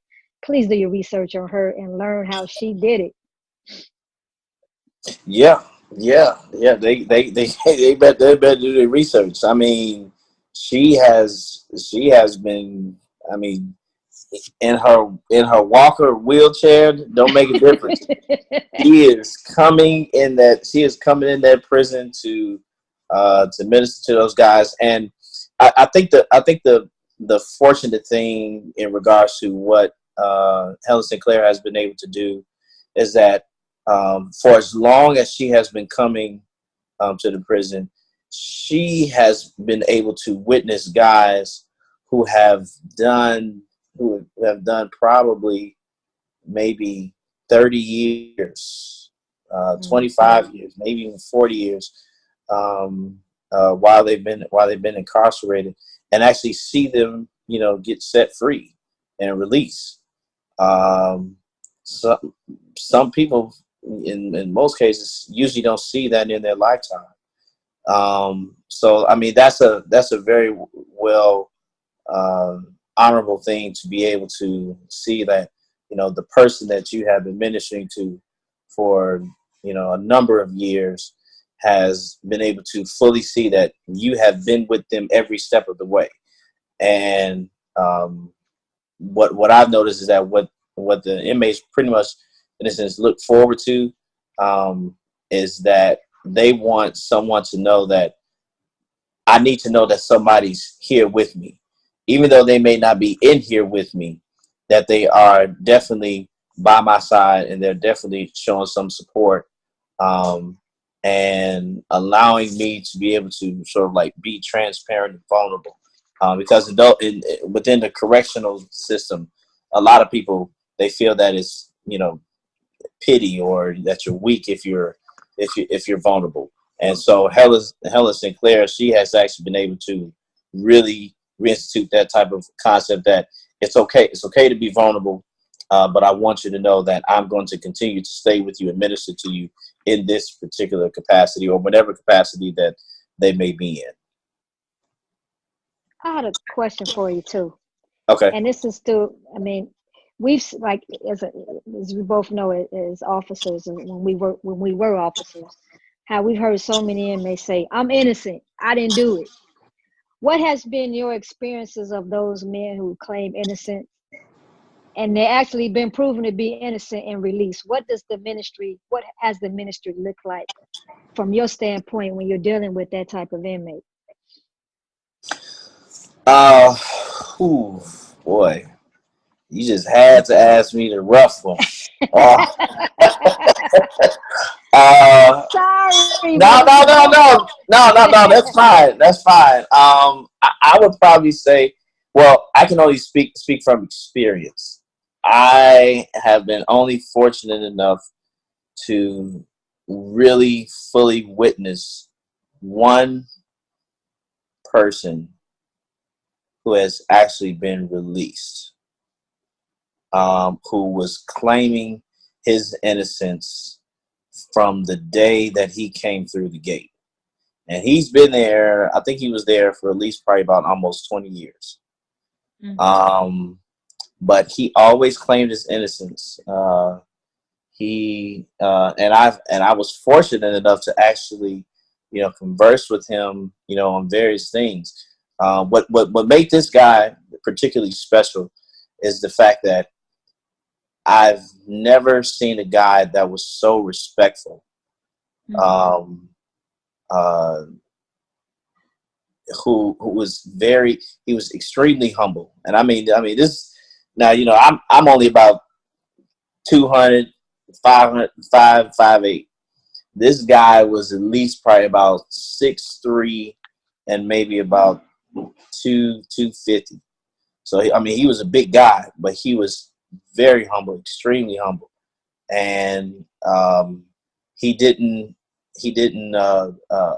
Please do your research on her and learn how she did it. Yeah. Yeah. They better do their research. I mean, she has been. I mean, in her walker wheelchair, don't make a difference. She is coming in that prison to minister to those guys. And I think the fortunate thing in regards to what Helen Sinclair has been able to do is that for as long as she has been coming to the prison, she has been able to witness guys who have done probably maybe 30 years, 25 years, maybe even 40 years, while they've been incarcerated, and actually see them, get set free and released. Um, some people, in most cases, usually don't see that in their lifetime. So I mean, that's a very well honorable thing to be able to see that the person that you have been ministering to for a number of years has been able to fully see that you have been with them every step of the way. And what I've noticed is that what the inmates pretty much, in a sense, look forward to is that they want someone to know that I need to know that somebody's here with me, even though they may not be in here with me, that they are definitely by my side and they're definitely showing some support, and allowing me to be able to sort of like be transparent and vulnerable. Because within the correctional system, a lot of people, they feel that it's pity or that you're weak if you're vulnerable. And so Helen Sinclair, she has actually been able to really reinstitute that type of concept that it's okay to be vulnerable, but I want you to know that I'm going to continue to stay with you and minister to you in this particular capacity or whatever capacity that they may be in. I had a question for you too. Okay. And this is still, I mean, we've like as we both know as officers, and when we were officers, how we've heard so many inmates say, I'm innocent, I didn't do it. What has been your experiences of those men who claim innocence and they actually been proven to be innocent and released? What has the ministry look like from your standpoint when you're dealing with that type of inmate? Ooh, boy, you just had to ask me the rough one. Sorry. No. That's fine. That's fine. I would probably say, well, I can only speak from experience. I have been only fortunate enough to really fully witness one person who has actually been released, who was claiming his innocence from the day that he came through the gate. And he's been there, I think he was there for at least probably about almost 20 years. Mm-hmm. But he always claimed his innocence. And I was fortunate enough to actually, converse with him, on various things. What made this guy particularly special is the fact that I've never seen a guy that was so respectful. Mm-hmm. Who was he was extremely humble. And I mean this now, I'm only about 200, 500, 5'8". This guy was at least probably about 6'3" and maybe about 250. So he was a big guy, but he was very humble, extremely humble. And he didn't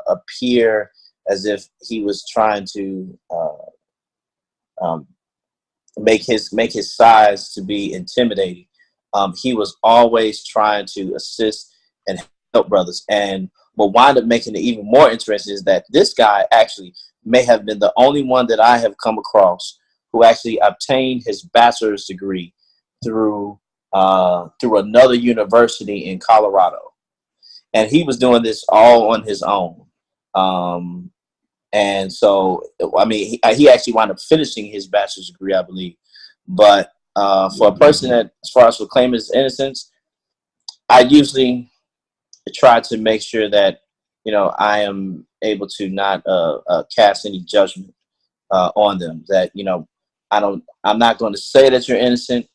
appear as if he was trying to make his size to be intimidating. He was always trying to assist and help brothers. And what wound up making it even more interesting is that this guy actually may have been the only one that I have come across who actually obtained his bachelor's degree through another university in Colorado. And he was doing this all on his own. And so, he actually wound up finishing his bachelor's degree, I believe. But for a person that, as far as claiming his innocence, I usually try to make sure that, I am able to not cast any judgment on them. That, I'm not going to say that you're innocent,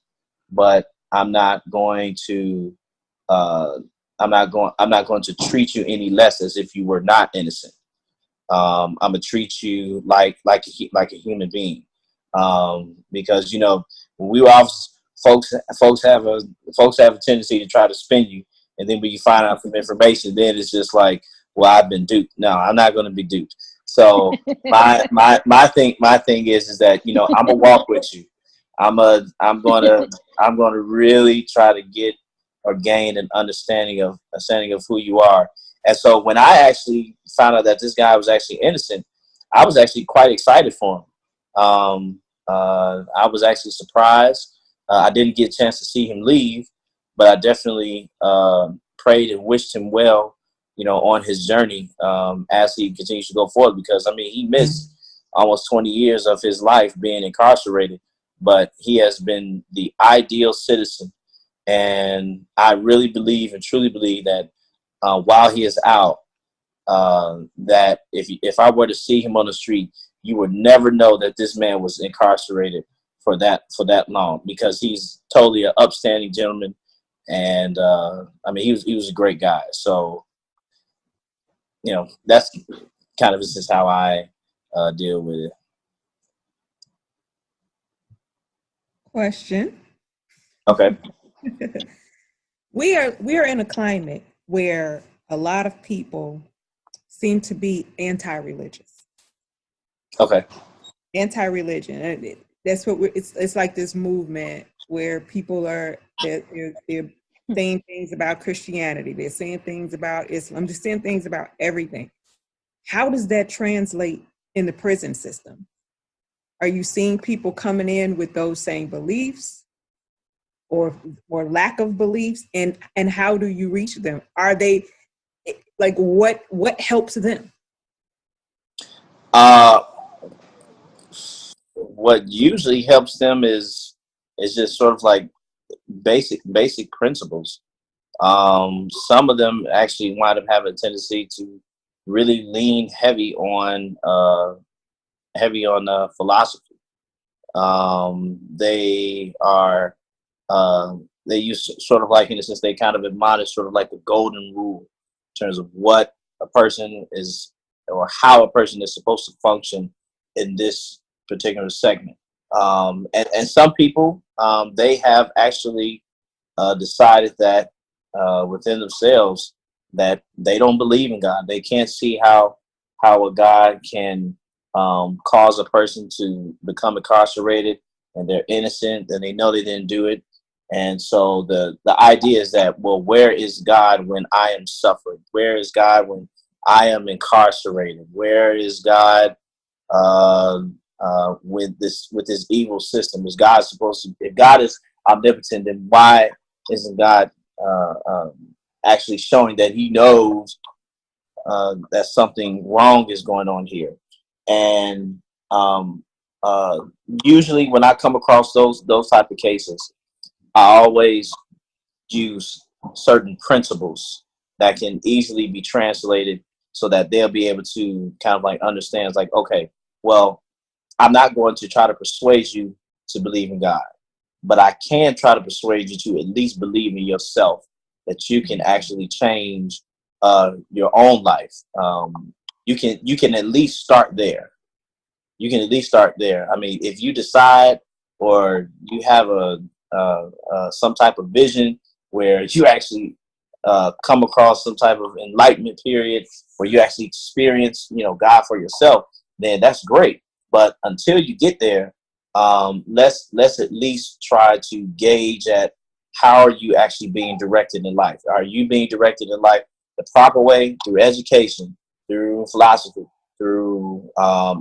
but I'm not going to treat you any less as if you were not innocent. I'm gonna treat you like a human being, because when we were folks have a tendency to try to spin you, and then when you find out some information, then it's just like, well, I've been duped. No, I'm not going to be duped. So my thing is that I'm gonna walk with you. I'm gonna really try to get or gain an understanding of who you are. And so when I actually found out that this guy was actually innocent, I was actually quite excited for him. I was actually surprised. I didn't get a chance to see him leave, but I definitely prayed and wished him well, on his journey as he continues to go forward. Because, he missed almost 20 years of his life being incarcerated, but he has been the ideal citizen. And I really believe and truly believe that while he is out, that if I were to see him on the street, you would never know that this man was incarcerated for that long, because he's totally an upstanding gentleman, and he was a great guy. So that's kind of just how I deal with it. Question. Okay. We are in a climate where a lot of people seem to be anti-religious. Okay. Anti-religion. That's what it's like, this movement where people are they're saying things about Christianity. They're saying things about Islam. They're saying things about everything. How does that translate in the prison system? Are you seeing people coming in with those same beliefs or lack of beliefs? And how do you reach them? Are they, Like what helps them? What usually helps them is just sort of like basic principles. Some of them actually wind up having a tendency to really lean heavy on philosophy. They are they use sort of like, in a sense, they kind of admonish sort of like the golden rule in terms of what a person is, or how a person is supposed to function in this particular segment. And some people, they have actually decided that within themselves that they don't believe in God. They can't see how a God can cause a person to become incarcerated, and they're innocent and they know they didn't do it. And so the idea is that, well, where is God when I am suffering? Where is God when I am incarcerated? Where is God with this evil system? Is God supposed to? If God is omnipotent, then why isn't God actually showing that He knows that something wrong is going on here? And usually, when I come across those type of cases, I always use certain principles that can easily be translated so that they'll be able to kind of like understand. It's like, okay, well, I'm not going to try to persuade you to believe in God, but I can try to persuade you to at least believe in yourself, that you can actually change your own life. You can at least start there. You can at least start there. I mean, if you decide, or you have some type of vision where you actually come across some type of enlightenment period where you actually experience, God for yourself, then that's great. But until you get there, let's at least try to gauge at how are you actually being directed in life. Are you being directed in life the proper way, through education, through philosophy, through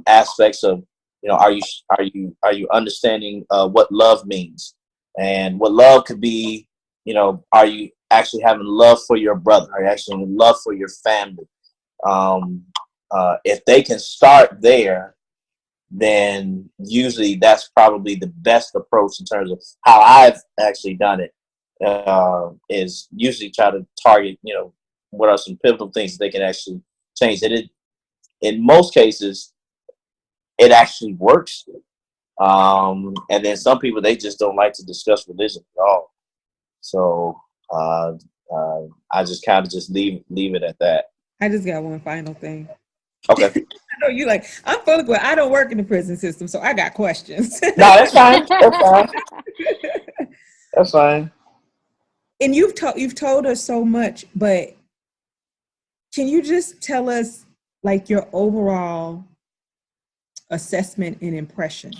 aspects of, are you understanding what love means, and what love could be? Are you actually having love for your brother? Are you actually having love for your family? If they can start there, then usually that's probably the best approach in terms of how I've actually done it. Is usually try to target, what are some pivotal things that they can actually change. In most cases, it actually works. And then some people, they just don't like to discuss religion at all. So I just kind of just leave it at that. I just got one final thing. Okay. I know you like, I'm full of questions. I don't work in the prison system, so I got questions. No, that's fine. That's fine. That's fine. And you've told us so much, but can you just tell us like your overall assessment and impression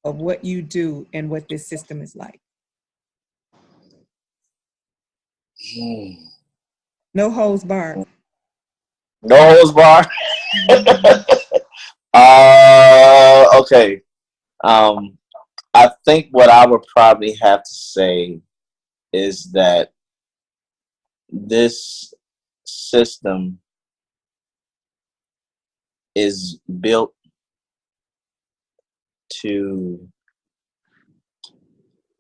of what you do and what this system is like? No holds barred. No holds barred. Okay. I think what I would probably have to say is that this system is built to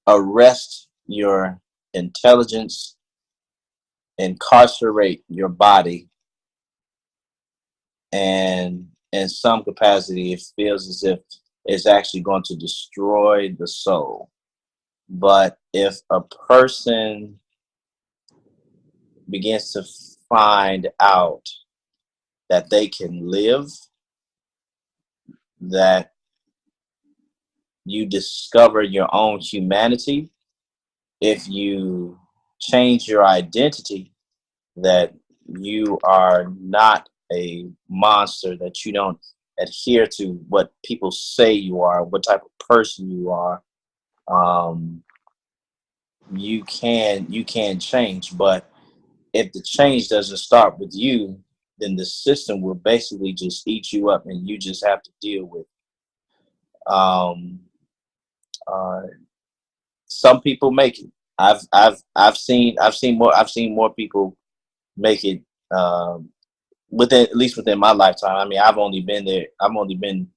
arrest your intelligence, incarcerate your body, and in some capacity, it feels as if it's actually going to destroy the soul. But if a person begins to find out that they can live, that you discover your own humanity, if you change your identity, that you are not a monster, that you don't adhere to what people say you are, what type of person you are, you can change. But if the change doesn't start with you, then the system will basically just eat you up, and you just have to deal with it. Some people make it. I've seen more people make it within, at least within my lifetime. I mean, I've only been there. I've only been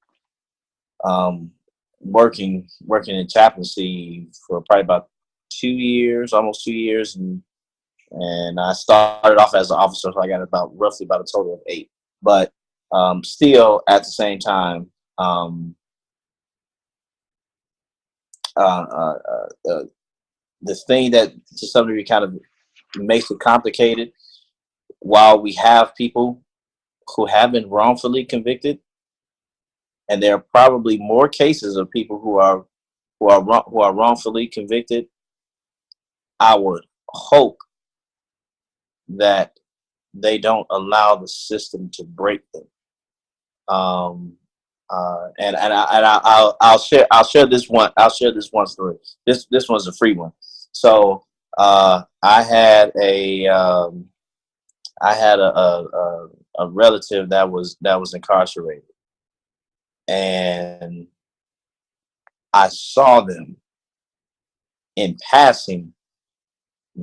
working in chaplaincy for probably about 2 years, almost 2 years, and I started off as an officer, so I got roughly about a total of 8. But still, at the same time, the thing that to some degree kind of makes it complicated, while we have people who have been wrongfully convicted, and there are probably more cases of people who are wrongfully convicted, I would hope that they don't allow the system to break them. I'll share this one story. This one's a free one. So I had a relative that was incarcerated, and I saw them in passing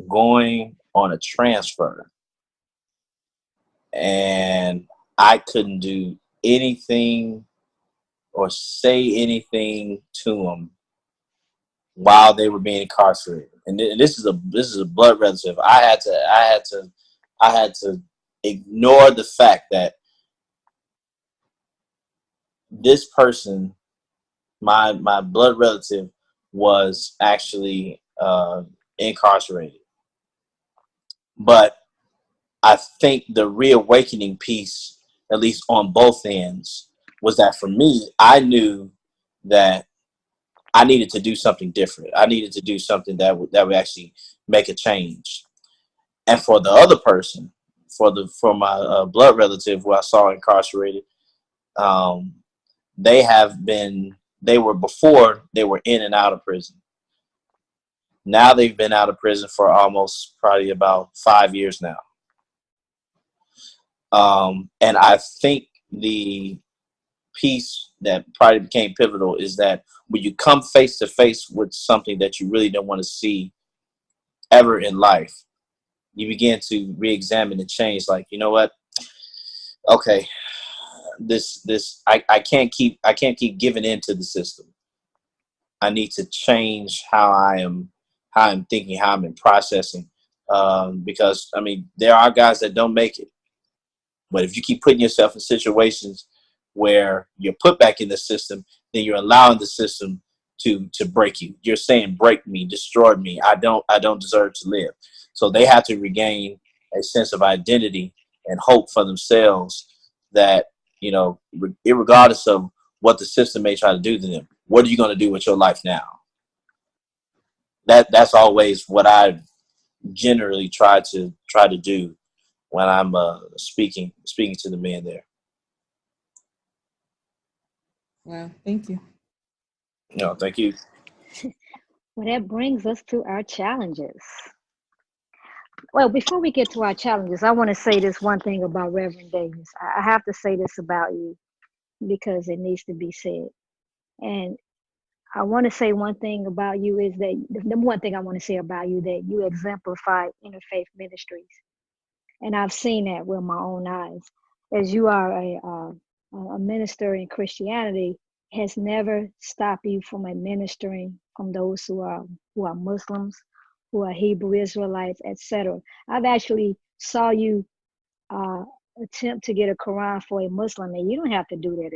going on a transfer, and I couldn't do anything or say anything to them while they were being incarcerated. And this is a blood relative. I had to ignore the fact that this person, my blood relative, was actually incarcerated. But I think the reawakening piece, at least on both ends, was that for me, I knew that I needed to do something different. I needed to do something that would actually make a change. And for the other person, for my blood relative who I saw incarcerated, they were before they were in and out of prison. Now they've been out of prison for almost probably about 5 years now. And I think the piece that probably became pivotal is that when you come face to face with something that you really don't want to see ever in life, you begin to re-examine and change. Like, you know what? Okay, I can't keep giving in to the system. I need to change how I'm thinking, how I'm processing. Because I mean, there are guys that don't make it. But if you keep putting yourself in situations where you're put back in the system, then you're allowing the system to break you. You're saying, break me, destroy me. I don't deserve to live. So they have to regain a sense of identity and hope for themselves that, you know, regardless of what the system may try to do to them, what are you going to do with your life now? That's always what I generally try to do when I'm speaking to the men there. Wow, thank you. No, thank you. Well, that brings us to our challenges. Well, before we get to our challenges, I want to say this one thing about Reverend Davis. I have to say this about you because it needs to be said. And I want to say one thing about you is that the one thing I want to say about you, that you exemplify interfaith ministries. And I've seen that with my own eyes. As you are a minister in Christianity, has never stopped you from administering from those who are Muslims, who are Hebrew Israelites, etc. I've actually saw you attempt to get a Quran for a Muslim, and you don't have to do that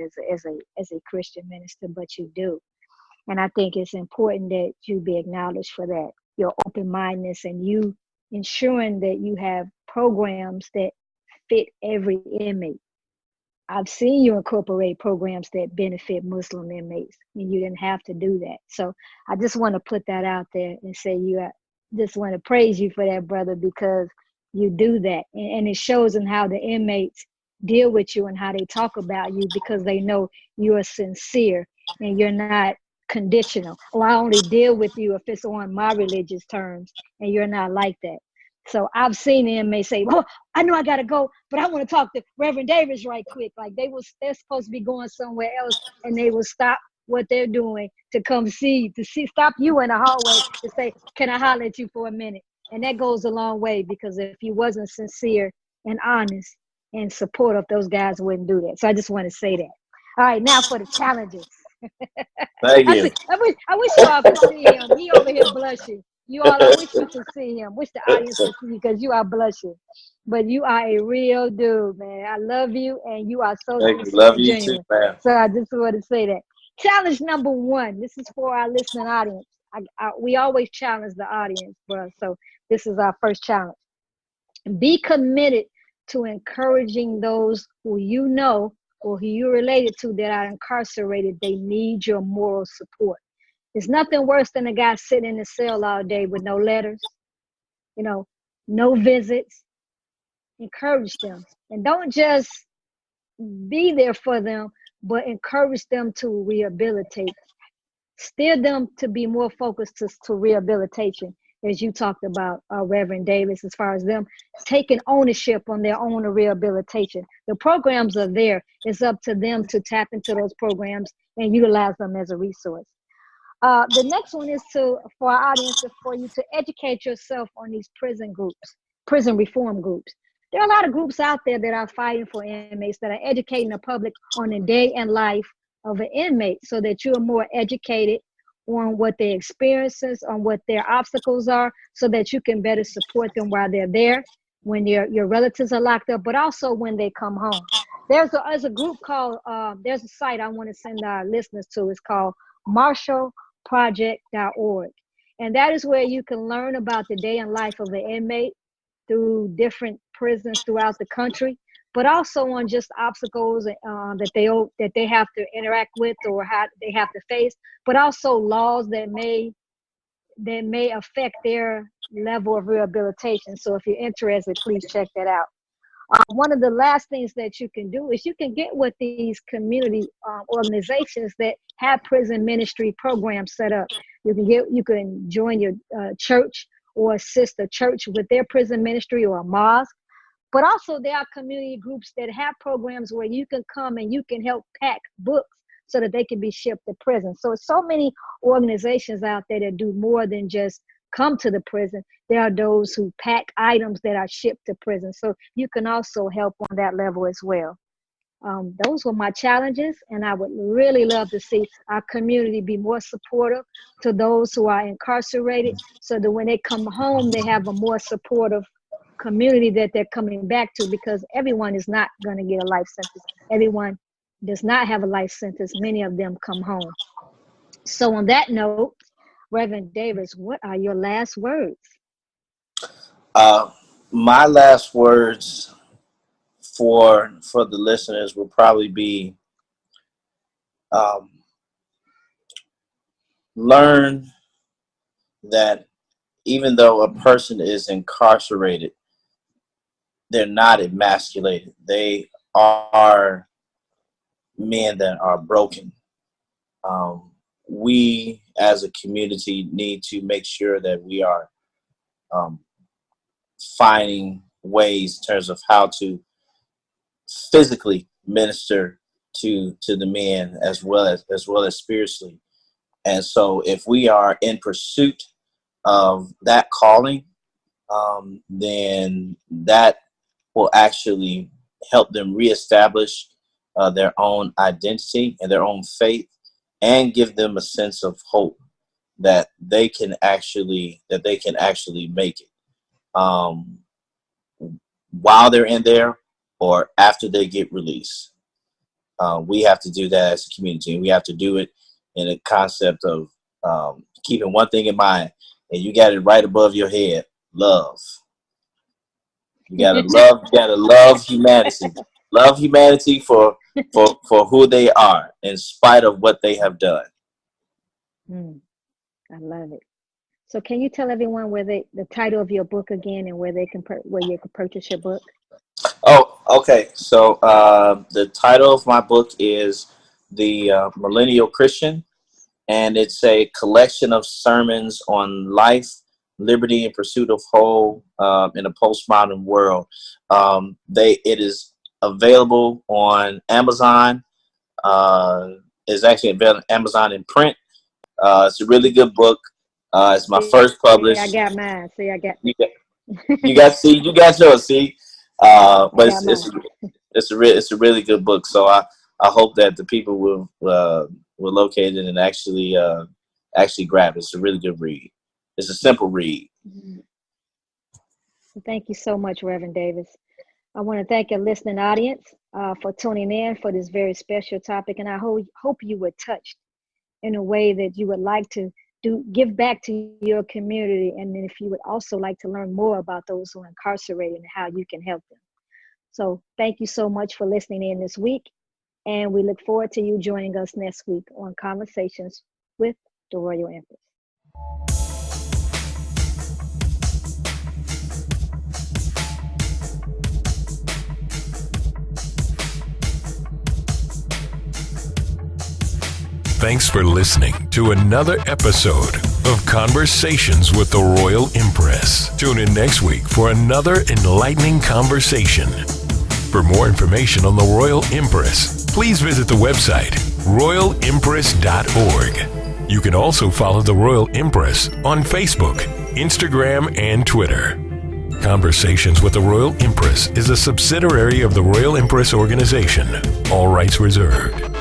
as a Christian minister, but you do. And I think it's important that you be acknowledged for that, your open-mindedness, and you ensuring that you have programs that fit every inmate. I've seen you incorporate programs that benefit Muslim inmates, and you didn't have to do that. So I just want to put that out there and say just want to praise you for that, brother, because you do that. And it shows in how the inmates deal with you and how they talk about you, because they know you are sincere and you're not conditional. Oh, I only deal with you if it's on my religious terms, and you're not like that. So I've seen the inmates say, "Well, I know I gotta go, but I want to talk to Reverend Davis right quick." Like they're supposed to be going somewhere else, and they will stop what they're doing to come stop you in the hallway to say, "Can I holler at you for a minute?" And that goes a long way, because if you wasn't sincere and honest and supportive, those guys wouldn't do that. So I just want to say that. All right, now for the challenges. Thank you. I wish you all could see him. He over here blushing. You all, I wish you could see him. Wish the audience could see you because you are blushing. But you are a real dude, man. I love you, and you are so Thank you. sincere Love and you too, genuine. man. So I just want to say that. Challenge number one. This is for our listening audience. We always challenge the audience, bro. So this is our first challenge. Be committed to encouraging those who you know or who you're related to that are incarcerated. They need your moral support. There's nothing worse than a guy sitting in the cell all day with no letters, no visits. Encourage them. And don't just be there for them, but encourage them to rehabilitate. Steer them to be more focused to rehabilitation, as you talked about, Reverend Davis, as far as them taking ownership on their own rehabilitation. The programs are there. It's up to them to tap into those programs and utilize them as a resource. The next one is for our audience, for you to educate yourself on these prison groups, prison reform groups. There are a lot of groups out there that are fighting for inmates, that are educating the public on the day and life of an inmate, so that you're more educated on what their experiences, on what their obstacles are, so that you can better support them while they're there, when your relatives are locked up, but also when they come home. There's a group called, there's a site I want to send our listeners to. It's called marshallproject.org. And that is where you can learn about the day and life of an inmate through different prisons throughout the country, but also on just obstacles that they have to interact with or how they have to face, but also laws that may affect their level of rehabilitation. So if you're interested, please check that out. One of the last things that you can do is you can get with these community organizations that have prison ministry programs set up. You can join your church or assist a church with their prison ministry or a mosque. But also there are community groups that have programs where you can come and you can help pack books so that they can be shipped to prison. So so many organizations out there that do more than just come to the prison. There are those who pack items that are shipped to prison. So you can also help on that level as well. Those were my challenges, and I would really love to see our community be more supportive to those who are incarcerated, so that when they come home, they have a more supportive community that they're coming back to, because everyone is not going to get a life sentence. Everyone does not have a life sentence. Many of them come home. So on that note, Reverend Davis, what are your last words? My last words for the listeners will probably be, learn that even though a person is incarcerated, they're not emasculated. They are men that are broken. We as a community need to make sure that we are finding ways in terms of how to physically minister to the men, as well as spiritually. And so if we are in pursuit of that calling, then that will actually help them reestablish their own identity and their own faith, and give them a sense of hope that they can actually make it, while they're in there or after they get released. We have to do that as a community, and we have to do it in a concept of keeping one thing in mind, and you got it right above your head: love. You gotta love humanity. Love humanity for who they are, in spite of what they have done. I love it. So can you tell everyone where the title of your book again, and where you can purchase your book? Oh, okay. So the title of my book is The Millennial Christian, and it's a collection of sermons on life, liberty, and pursuit of whole in a postmodern world. It is available on Amazon. It's actually available on Amazon in print. It's a really good book. It's my first published. I got mine. See, I got. You got yours. See, But got mine. it's a really good book. So I hope that the people will locate it and actually grab it. It's a really good read. It's a simple read. Mhm. Thank you so much, Reverend Davis. I want to thank your listening audience for tuning in for this very special topic, and I hope you were touched in a way that you would like to give back to your community, and then if you would also like to learn more about those who are incarcerated and how you can help them. So thank you so much for listening in this week, and we look forward to you joining us next week on Conversations with the Royal Empress. Thanks for listening to another episode of Conversations with the Royal Empress. Tune in next week for another enlightening conversation. For more information on the Royal Empress, please visit the website royalempress.org. You can also follow the Royal Empress on Facebook, Instagram, and Twitter. Conversations with the Royal Empress is a subsidiary of the Royal Empress organization. All rights reserved.